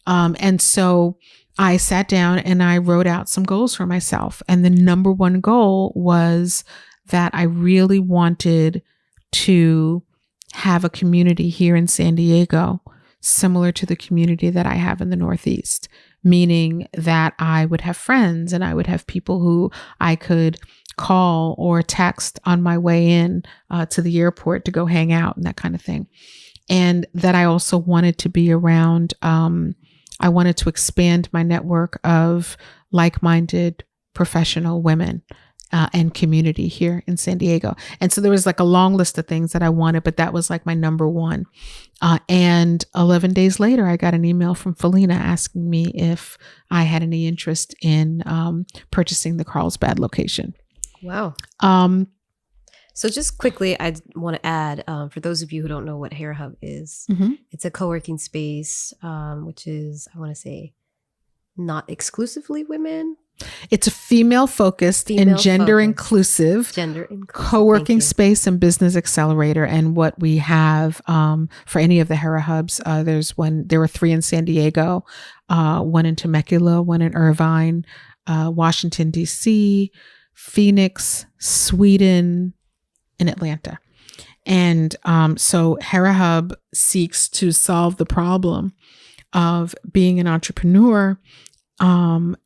And so I sat down and I wrote out some goals for myself. And the number one goal was that I really wanted to have a community here in San Diego similar to the community that I have in the Northeast, meaning that I would have friends and I would have people who I could call or text on my way in to the airport to go hang out and that kind of thing. And that I also wanted to be around, I wanted to expand my network of like-minded professional women and community here in San Diego. And so there was like a long list of things that I wanted, but that was like my number one. And 11 days later, I got an email from Felina asking me if I had any interest in purchasing the Carlsbad location. Wow. So just quickly, I want to add, for those of you who don't know what Harahub is, it's a co-working space, which is, I want to say, not exclusively women. It's a female-focused and gender-inclusive co-working space and business accelerator. And what we have for any of the Harahubs, there were 3 in San Diego, one in Temecula, one in Irvine, Washington, D.C., Phoenix, Sweden, and Atlanta. And so Harahub seeks to solve the problem of being an entrepreneur and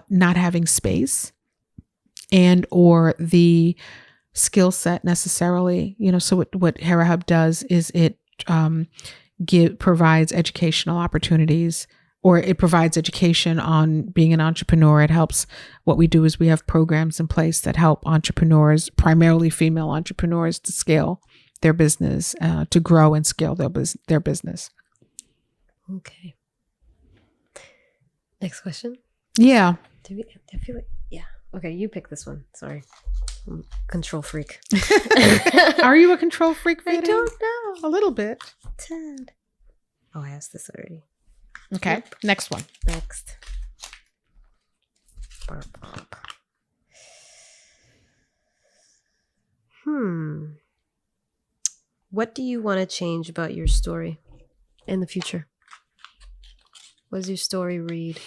not having space and or the skill set necessarily. So what Harahub does is it provides educational opportunities, or it provides education on being an entrepreneur. It helps. What we do is we have programs in place that help entrepreneurs, primarily female entrepreneurs, to scale their business, to grow and scale their business. Okay. Next question. Yeah. I feel like, yeah. Okay, you pick this one. Sorry. I'm a control freak. Are you a control freak? I don't know. A little bit. Tad. Oh, I asked this already. Okay. Yep. Next one. Next. What do you want to change about your story in the future? What does your story read?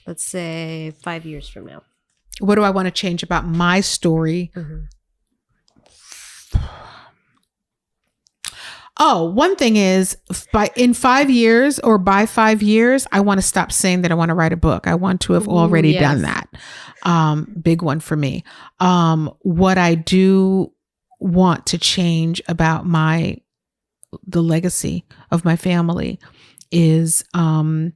Let's say 5 years from now. What do I want to change about my story? Oh, one thing is in 5 years or by 5 years, I want to stop saying that I want to write a book. I want to have already done that. Big one for me. What I do want to change about the legacy of my family is, I've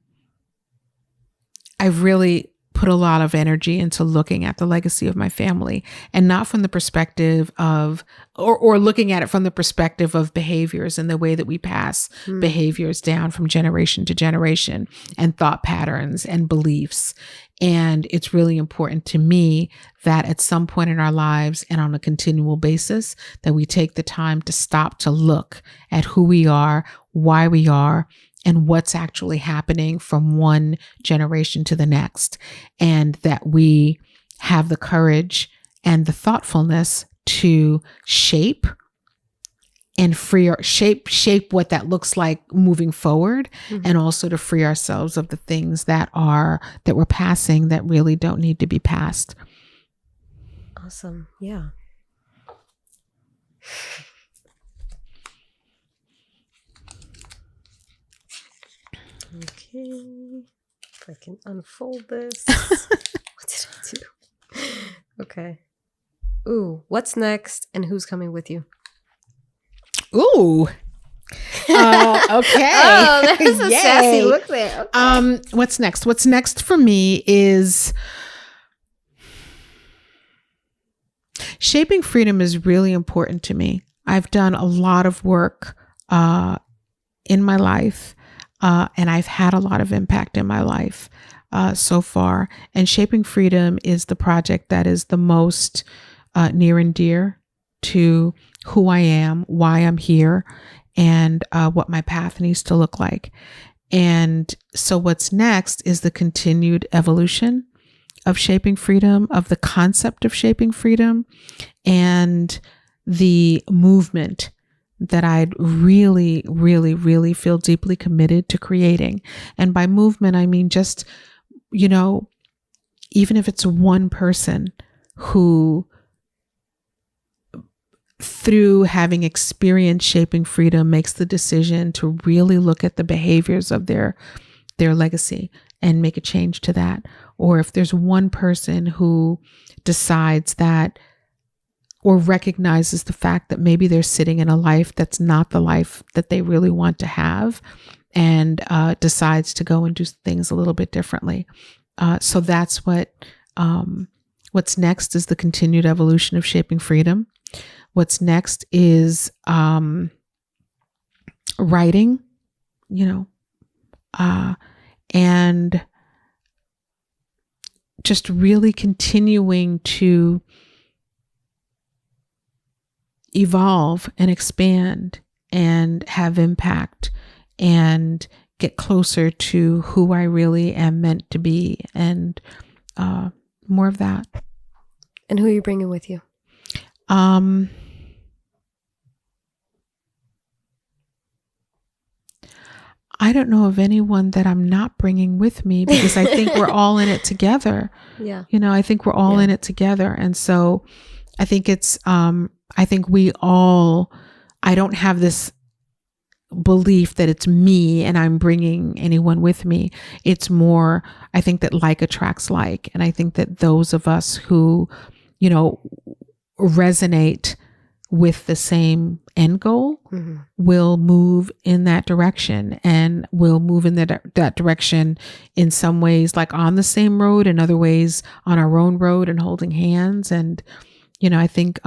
really put a lot of energy into looking at the legacy of my family, and not from the perspective of, or looking at it from the perspective of behaviors and the way that we pass behaviors down from generation to generation, and thought patterns and beliefs. And it's really important to me that at some point in our lives and on a continual basis, that we take the time to stop to look at who we are, why we are, and what's actually happening from one generation to the next. And that we have the courage and the thoughtfulness to shape and shape what that looks like moving forward, and also to free ourselves of the things that we're passing that really don't need to be passed. Awesome. Yeah. Okay. If I can unfold this. What did I do? Okay. Ooh, what's next and who's coming with you? Ooh. Okay. Oh, there's a sassy look there. Okay. What's next? What's next for me is shaping freedom is really important to me. I've done a lot of work in my life, and I've had a lot of impact in my life so far. And shaping freedom is the project that is the most near and dear to who I am, why I'm here, and what my path needs to look like. And so what's next is the continued evolution of shaping freedom, of the concept of shaping freedom, and the movement that I'd really, really, really feel deeply committed to creating. And by movement, I mean just, even if it's one person who, through having experienced shaping freedom, makes the decision to really look at the behaviors of their legacy and make a change to that. Or if there's one person who decides that, or recognizes the fact that maybe they're sitting in a life that's not the life that they really want to have, and decides to go and do things a little bit differently. So that's what's next is the continued evolution of shaping freedom. What's next is writing, and just really continuing to evolve and expand and have impact and get closer to who I really am meant to be, and more of that. And who are you bringing with you? I don't know of anyone that I'm not bringing with me, because I think we're all in it together. Yeah. I think we're all in it together. And so I think I think we all, I don't have this belief that it's me and I'm bringing anyone with me. It's more, I think that like attracts like. And I think that those of us who, resonate with the same end goal will move in that direction, and will move in that direction in some ways like on the same road, and other ways on our own road, and holding hands. And, I think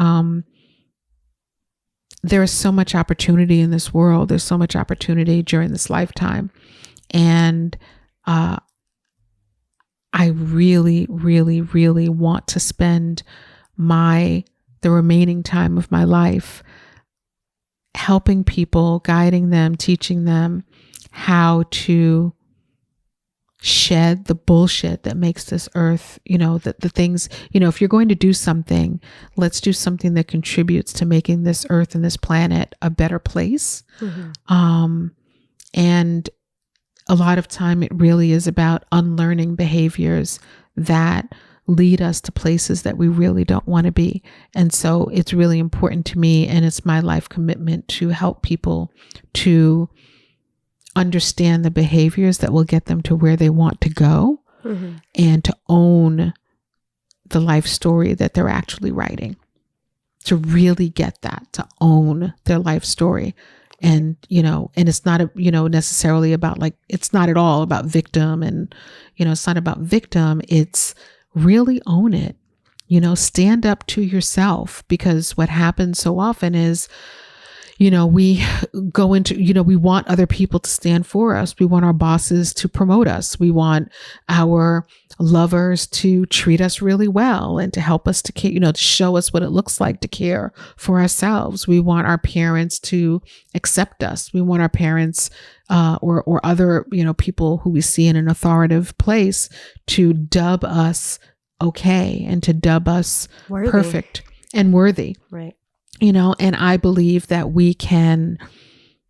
there is so much opportunity in this world. There's so much opportunity during this lifetime. And I really, really, really want to spend the remaining time of my life helping people, guiding them, teaching them how to shed the bullshit that makes this earth, the things, if you're going to do something, let's do something that contributes to making this earth and this planet a better place. And a lot of time it really is about unlearning behaviors that lead us to places that we really don't want to be. And so it's really important to me, and it's my life commitment to help people to understand the behaviors that will get them to where they want to go, and to own the life story that they're actually writing, to really get that, to own their life story. And, and it's not, necessarily about it's not at all about victim, and, it's not about victim. It's really own it, stand up to yourself, because what happens so often is, we go into, we want other people to stand for us. We want our bosses to promote us. We want our lovers to treat us really well and to help us to care, to show us what it looks like to care for ourselves. We want our parents to accept us. We want our parents or other, people who we see in an authoritative place to dub us okay and to dub us worthy. Perfect and worthy. Right. And I believe that we can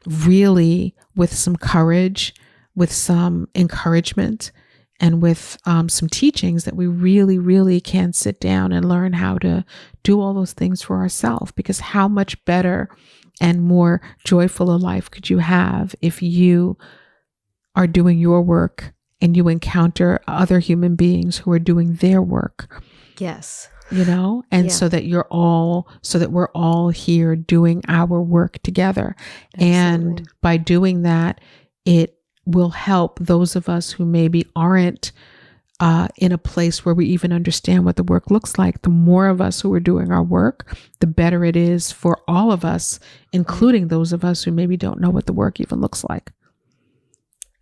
really, with some courage, with some encouragement, and with some teachings, that we really, really can sit down and learn how to do all those things for ourselves. Because how much better and more joyful a life could you have if you are doing your work and you encounter other human beings who are doing their work? Yes. So that we're all here doing our work together. Absolutely. And by doing that, it will help those of us who maybe aren't in a place where we even understand what the work looks like. The more of us who are doing our work, the better it is for all of us, including those of us who maybe don't know what the work even looks like.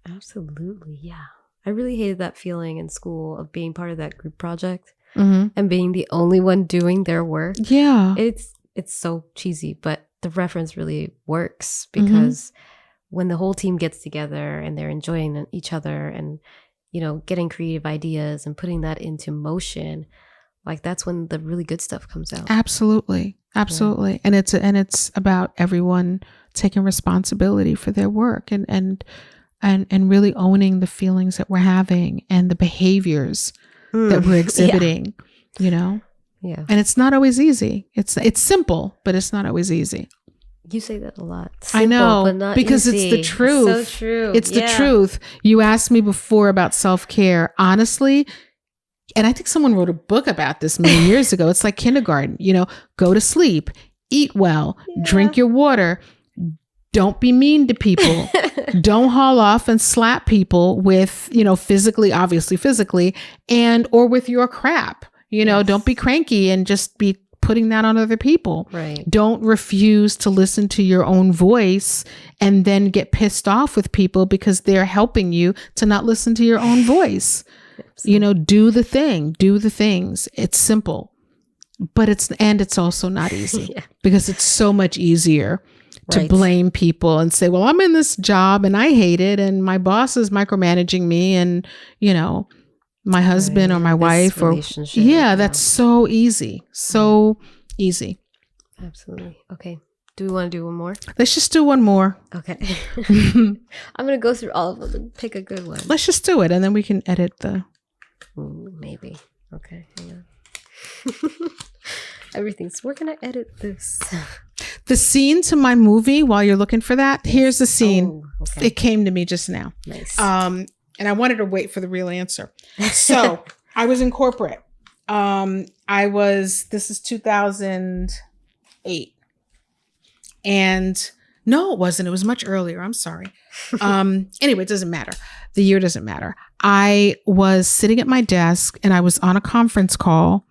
Absolutely. Yeah. I really hated that feeling in school of being part of that group project. And being the only one doing their work. Yeah. It's so cheesy, but the reference really works, because when the whole team gets together and they're enjoying each other and, getting creative ideas and putting that into motion, that's when the really good stuff comes out. Absolutely. Absolutely. Yeah. And it's about everyone taking responsibility for their work and really owning the feelings that we're having and the behaviors that we're exhibiting, Yeah. And it's not always easy. It's simple, but it's not always easy. You say that a lot. Simple, I know, but not because easy. it's the truth. It's so true. It's the truth. You asked me before about self-care. Honestly, and I think someone wrote a book about this many years ago. It's like kindergarten, go to sleep, eat well, drink your water. Don't be mean to people. Don't haul off and slap people with, physically, and or with your crap. Don't be cranky and just be putting that on other people. Right. Don't refuse to listen to your own voice and then get pissed off with people because they're helping you to not listen to your own voice. Absolutely. Do the things. It's simple, but it's also not easy because it's so much easier to blame people and say, well, I'm in this job and I hate it, and my boss is micromanaging me, and my husband or my wife, or that's so easy. Absolutely. Okay. Do we want to do one more? Let's just do one more. Okay. I'm going to go through all of them and pick a good one. Let's just do it, and then we can edit the... Maybe. Okay. Hang on. We're going to edit this. The scene to my movie, while you're looking for that, here's the scene. Oh, okay. It came to me just now. Nice. And I wanted to wait for the real answer. So I was in corporate. This is 2008. And no, it wasn't. It was much earlier. I'm sorry. Anyway, it doesn't matter. The year doesn't matter. I was sitting at my desk and I was on a conference call.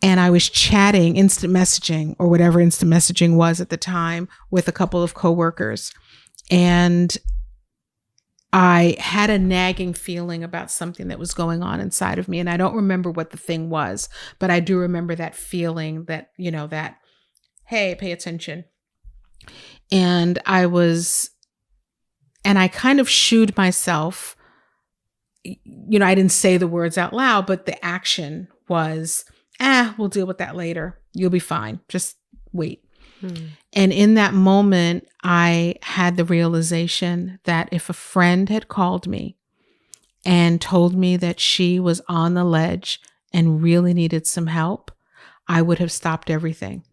And I was chatting, instant messaging, or whatever instant messaging was at the time, with a couple of coworkers. And I had a nagging feeling about something that was going on inside of me. And I don't remember what the thing was, but I do remember that feeling that, hey, pay attention. And I kind of shooed myself. I didn't say the words out loud, but the action was, we'll deal with that later. You'll be fine. Just wait. And in that moment, I had the realization that if a friend had called me and told me that she was on the ledge and really needed some help, I would have stopped everything.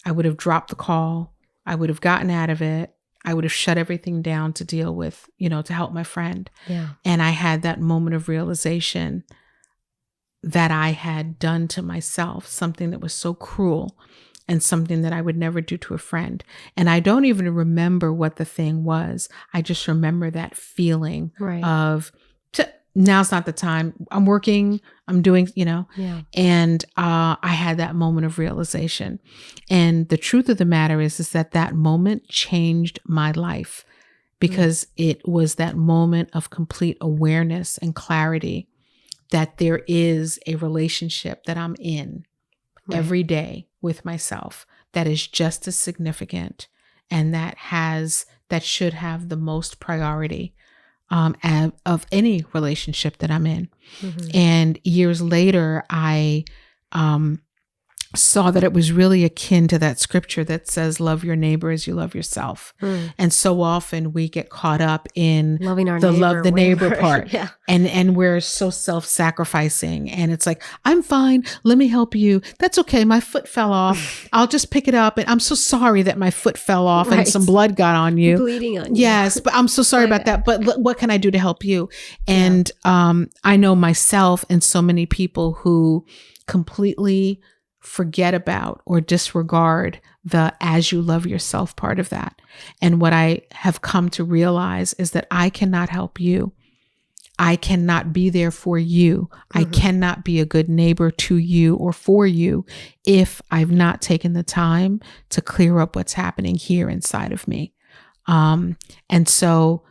I would have dropped the call. I would have gotten out of it. I would have shut everything down to deal with, to help my friend. Yeah. And I had that moment of realization that I had done to myself something that was so cruel and something that I would never do to a friend. And I don't even remember what the thing was. I just remember that feeling of, now's not the time. I'm working, I'm doing, and I had that moment of realization. And the truth of the matter is that moment changed my life, because it was that moment of complete awareness and clarity that there is a relationship that I'm in every day with myself that is just as significant and that should have the most priority of any relationship that I'm in. And years later, I saw that it was really akin to that scripture that says, love your neighbor as you love yourself. And so often we get caught up in loving our neighbor part. Yeah. And we're so self-sacrificing. And it's like, I'm fine. Let me help you. That's okay. My foot fell off. I'll just pick it up. And I'm so sorry that my foot fell off and some blood got on you. Bleeding on you. Yes. But I'm so sorry about that. But what can I do to help you? And I know myself and so many people who completely forget about or disregard the as you love yourself part of that. And what I have come to realize is that I cannot help you. I cannot be there for you. I cannot be a good neighbor to you or for you if I've not taken the time to clear up what's happening here inside of me. And so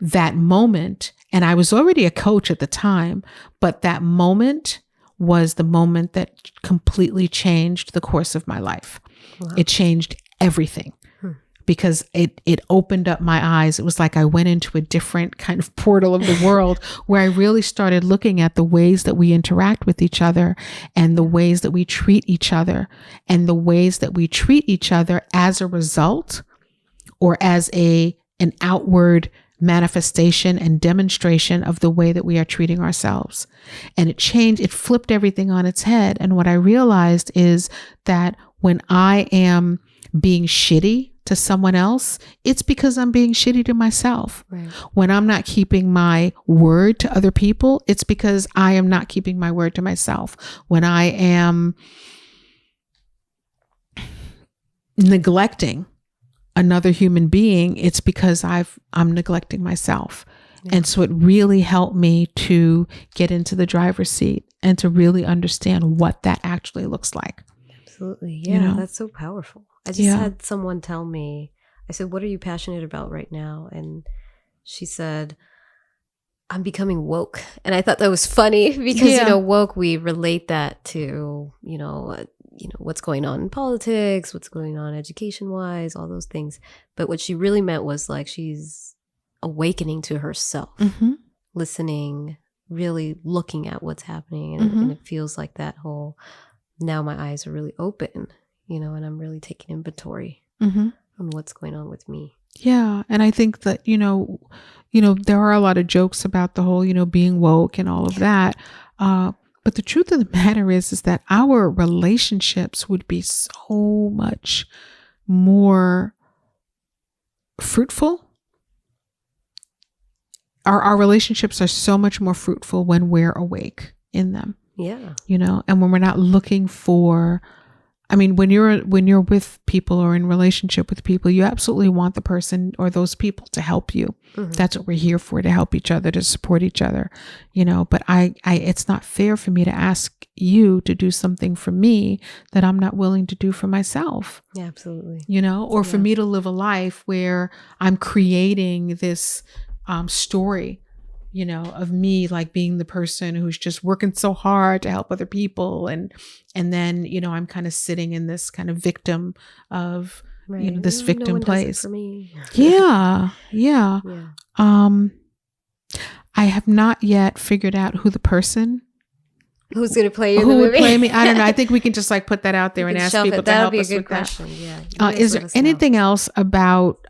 that moment, and I was already a coach at the time, but that moment was the moment that completely changed the course of my life. Wow. It changed everything because it opened up my eyes. It was like I went into a different kind of portal of the world where I really started looking at the ways that we interact with each other and the ways that we treat each other and the ways that we treat each other as a result or as an outward manifestation and demonstration of the way that we are treating ourselves. And it flipped everything on its head. And what I realized is that when I am being shitty to someone else, it's because I'm being shitty to myself. Right. When I'm not keeping my word to other people, it's because I am not keeping my word to myself. When I am neglecting another human being, it's because I'm neglecting myself. Yeah. And so it really helped me to get into the driver's seat and to really understand what that actually looks like. Absolutely. Yeah, that's so powerful. I just had someone tell me, I said, what are you passionate about right now? And she said, I'm becoming woke. And I thought that was funny because, woke, we relate that to, what's going on in politics, what's going on education-wise, all those things. But what she really meant was like she's awakening to herself, listening, really looking at what's happening. And it feels like that whole, now my eyes are really open, and I'm really taking inventory on what's going on with me. Yeah. And I think that, there are a lot of jokes about the whole, being woke and all of that. But the truth of the matter is that our relationships would be so much more fruitful. Our relationships are so much more fruitful when we're awake in them. Yeah. And when we're not looking for, when you're with people or in relationship with people, you absolutely want the person or those people to help you. That's what we're here for, to help each other, to support each other, but I it's not fair for me to ask you to do something for me that I'm not willing to do for myself. Yeah, absolutely. Or for me to live a life where I'm creating this story, of me like being the person who's just working so hard to help other people. And then, I'm kind of sitting in this kind of victim of, this victim no place. Does it for me. Yeah. I have not yet figured out who the person who's going to play you in the movie. Who would play me? I don't know. I think we can just like put that out there and ask people to help us with question. that. Yeah. Is there anything else about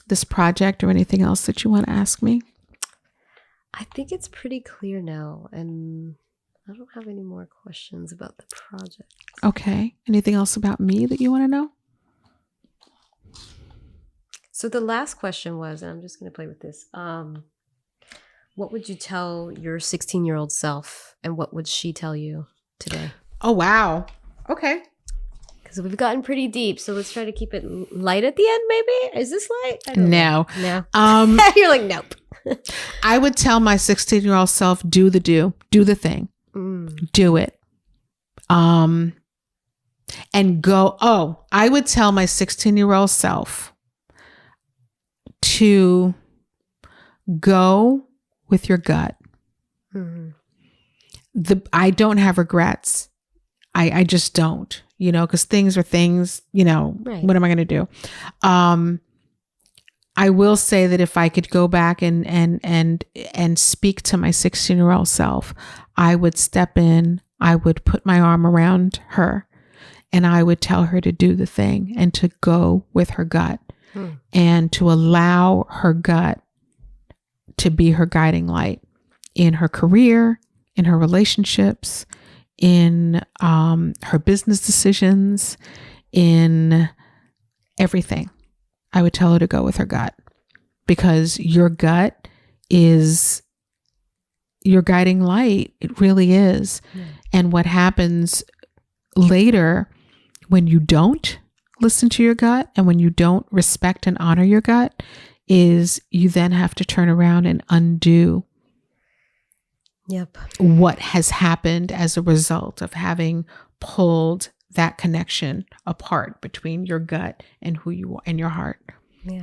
this project or anything else that you want to ask me? I think it's pretty clear now, and I don't have any more questions about the project. Okay. Anything else about me that you want to know? So the last question was, and I'm just going to play with this. What would you tell your 16-year-old self, and what would she tell you today? Oh, wow. Okay. Because we've gotten pretty deep, so let's try to keep it light at the end, maybe? Is this light? I don't No. know. You're like, nope. I would tell my 16-year-old self, do the thing. Do it. And go. Oh, I would tell my 16-year-old self to go with your gut. I don't have regrets. I just don't, because things are things, Right. What am I going to do? I will say that if I could go back and speak to my 16-year-old self, I would step in, I would put my arm around her, and I would tell her to do the thing and to go with her gut and to allow her gut to be her guiding light in her career, in her relationships, in her business decisions, in everything. I would tell her to go with her gut, because your gut is your guiding light. It really is. And what happens later when you don't listen to your gut and when you don't respect and honor your gut is you then have to turn around and undo what has happened as a result of having pulled that connection apart between your gut and who you are and your heart.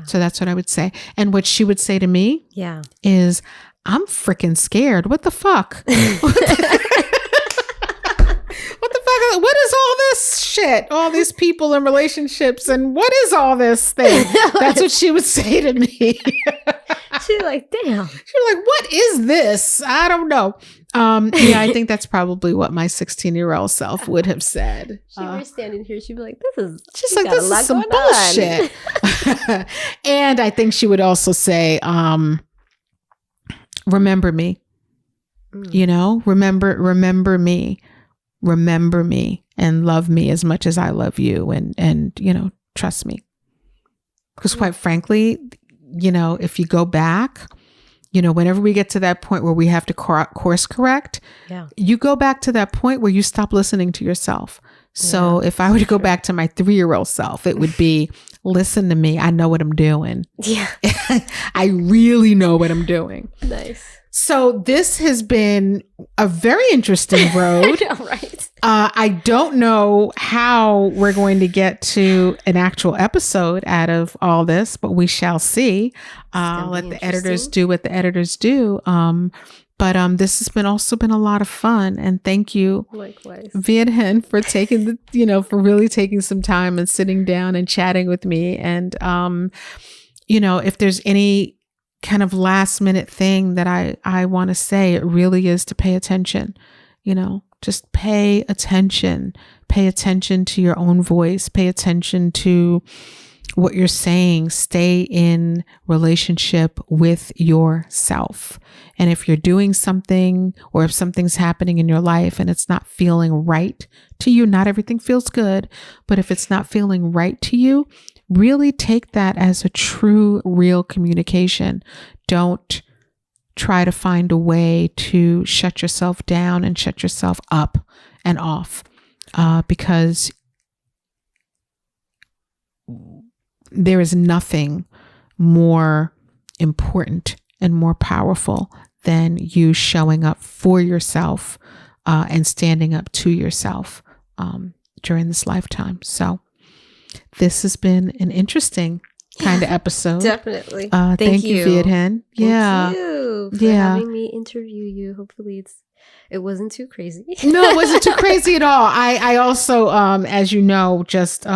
So that's what I would say. And what she would say to me is, I'm freaking scared. What the fuck? What is all this shit? All these people and relationships, and what is all this thing? That's what she would say to me. She's like, damn. She's like, what is this? I don't know. I think that's probably what my 16-year-old self would have said. She were standing here, she'd be like, this is some bullshit. And I think she would also say, remember me. Remember me and love me as much as I love you, and trust me. Because quite frankly, if you go back, whenever we get to that point where we have to course correct, you go back to that point where you stop listening to yourself. So if I were to go back to my 3-year-old self, it would be, listen to me. I know what I'm doing. Yeah. I really know what I'm doing. Nice. So this has been a very interesting road. I know, right? I don't know how we're going to get to an actual episode out of all this, but we shall see. Let the editors do what the editors do. But this has also been a lot of fun, and thank you, likewise, Viet-Hen, for taking for really taking some time and sitting down and chatting with me. And if there's any kind of last minute thing that I want to say, it really is to pay attention. Just pay attention to your own voice, pay attention to what you're saying, stay in relationship with yourself. And if you're doing something, or if something's happening in your life and it's not feeling right to you, not everything feels good, but if it's not feeling right to you, really take that as a true, real communication. Don't try to find a way to shut yourself down and shut yourself up and off, because there is nothing more important and more powerful than you showing up for yourself and standing up to yourself during this lifetime. So this has been an interesting kind of episode. Definitely. Thank you, Viet-Hen. Thank you for having me interview you. Hopefully it wasn't too crazy. No, it wasn't too crazy at all. I also, as you know, just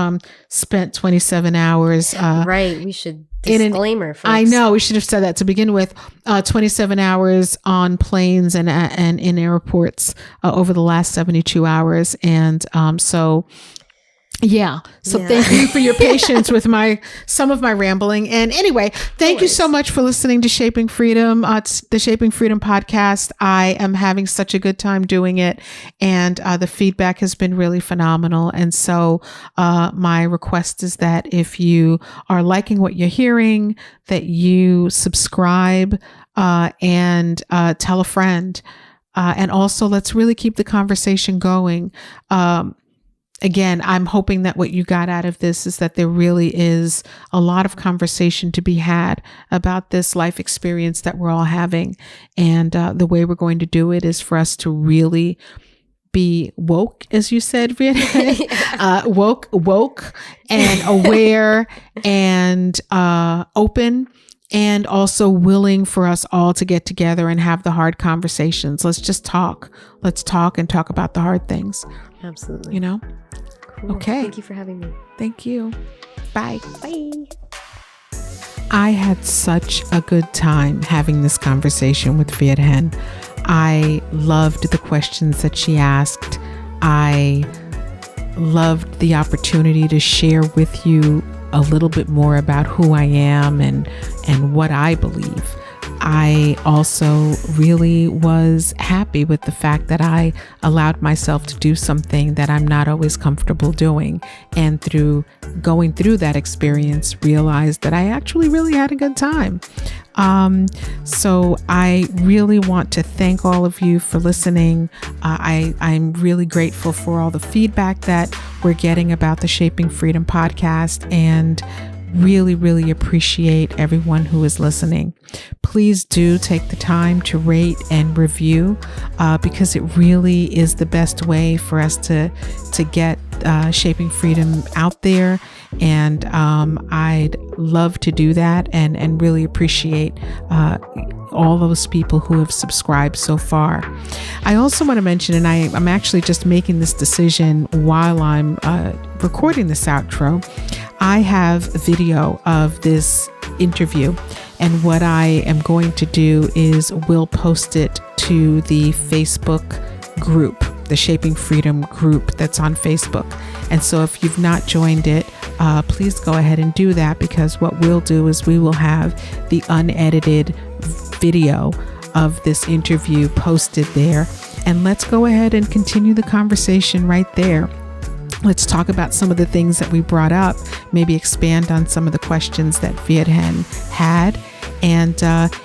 spent 27 hours. Right. We should disclaimer. Folks. I know we should have said that to begin with. 27 hours on planes and in airports over the last 72 hours. And so Yeah. So thank you for your patience with some of my rambling. And anyway, thank you so much for listening to Shaping Freedom, the Shaping Freedom podcast. I am having such a good time doing it, and the feedback has been really phenomenal. And so my request is that if you are liking what you're hearing, that you subscribe and tell a friend. And also, let's really keep the conversation going. Again, I'm hoping that what you got out of this is that there really is a lot of conversation to be had about this life experience that we're all having. And the way we're going to do it is for us to really be woke, as you said, woke and aware and open, and also willing for us all to get together and have the hard conversations. Let's just talk. Let's talk and talk about the hard things. Absolutely. You know? Cool. Okay. Thank you for having me. Thank you. Bye. Bye. I had such a good time having this conversation with Viet Hen. I loved the questions that she asked. I loved the opportunity to share with you a little bit more about who I am and what I believe. I also really was happy with the fact that I allowed myself to do something that I'm not always comfortable doing. And through going through that experience, realized that I actually really had a good time. So I really want to thank all of you for listening. I'm really grateful for all the feedback that we're getting about the Shaping Freedom podcast, and really, really appreciate everyone who is listening. Please do take the time to rate and review, because it really is the best way for us to get Shaping Freedom out there. And I'd love to do that and really appreciate all those people who have subscribed so far. I also want to mention, and I'm actually just making this decision while I'm recording this outro, I have a video of this interview, and what I am going to do is we'll post it to the Facebook group, the Shaping Freedom group that's on Facebook. And so if you've not joined it, please go ahead and do that, because what we'll do is we will have the unedited video of this interview posted there. And let's go ahead and continue the conversation right there. Let's talk about some of the things that we brought up, maybe expand on some of the questions that Viet Hen had. And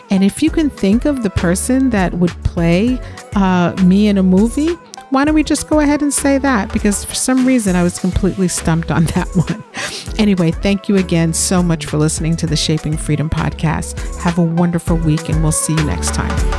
if you can think of the person that would play me in a movie, why don't we just go ahead and say that? Because for some reason I was completely stumped on that one. Anyway, thank you again so much for listening to the Shaping Freedom podcast. Have a wonderful week, and we'll see you next time.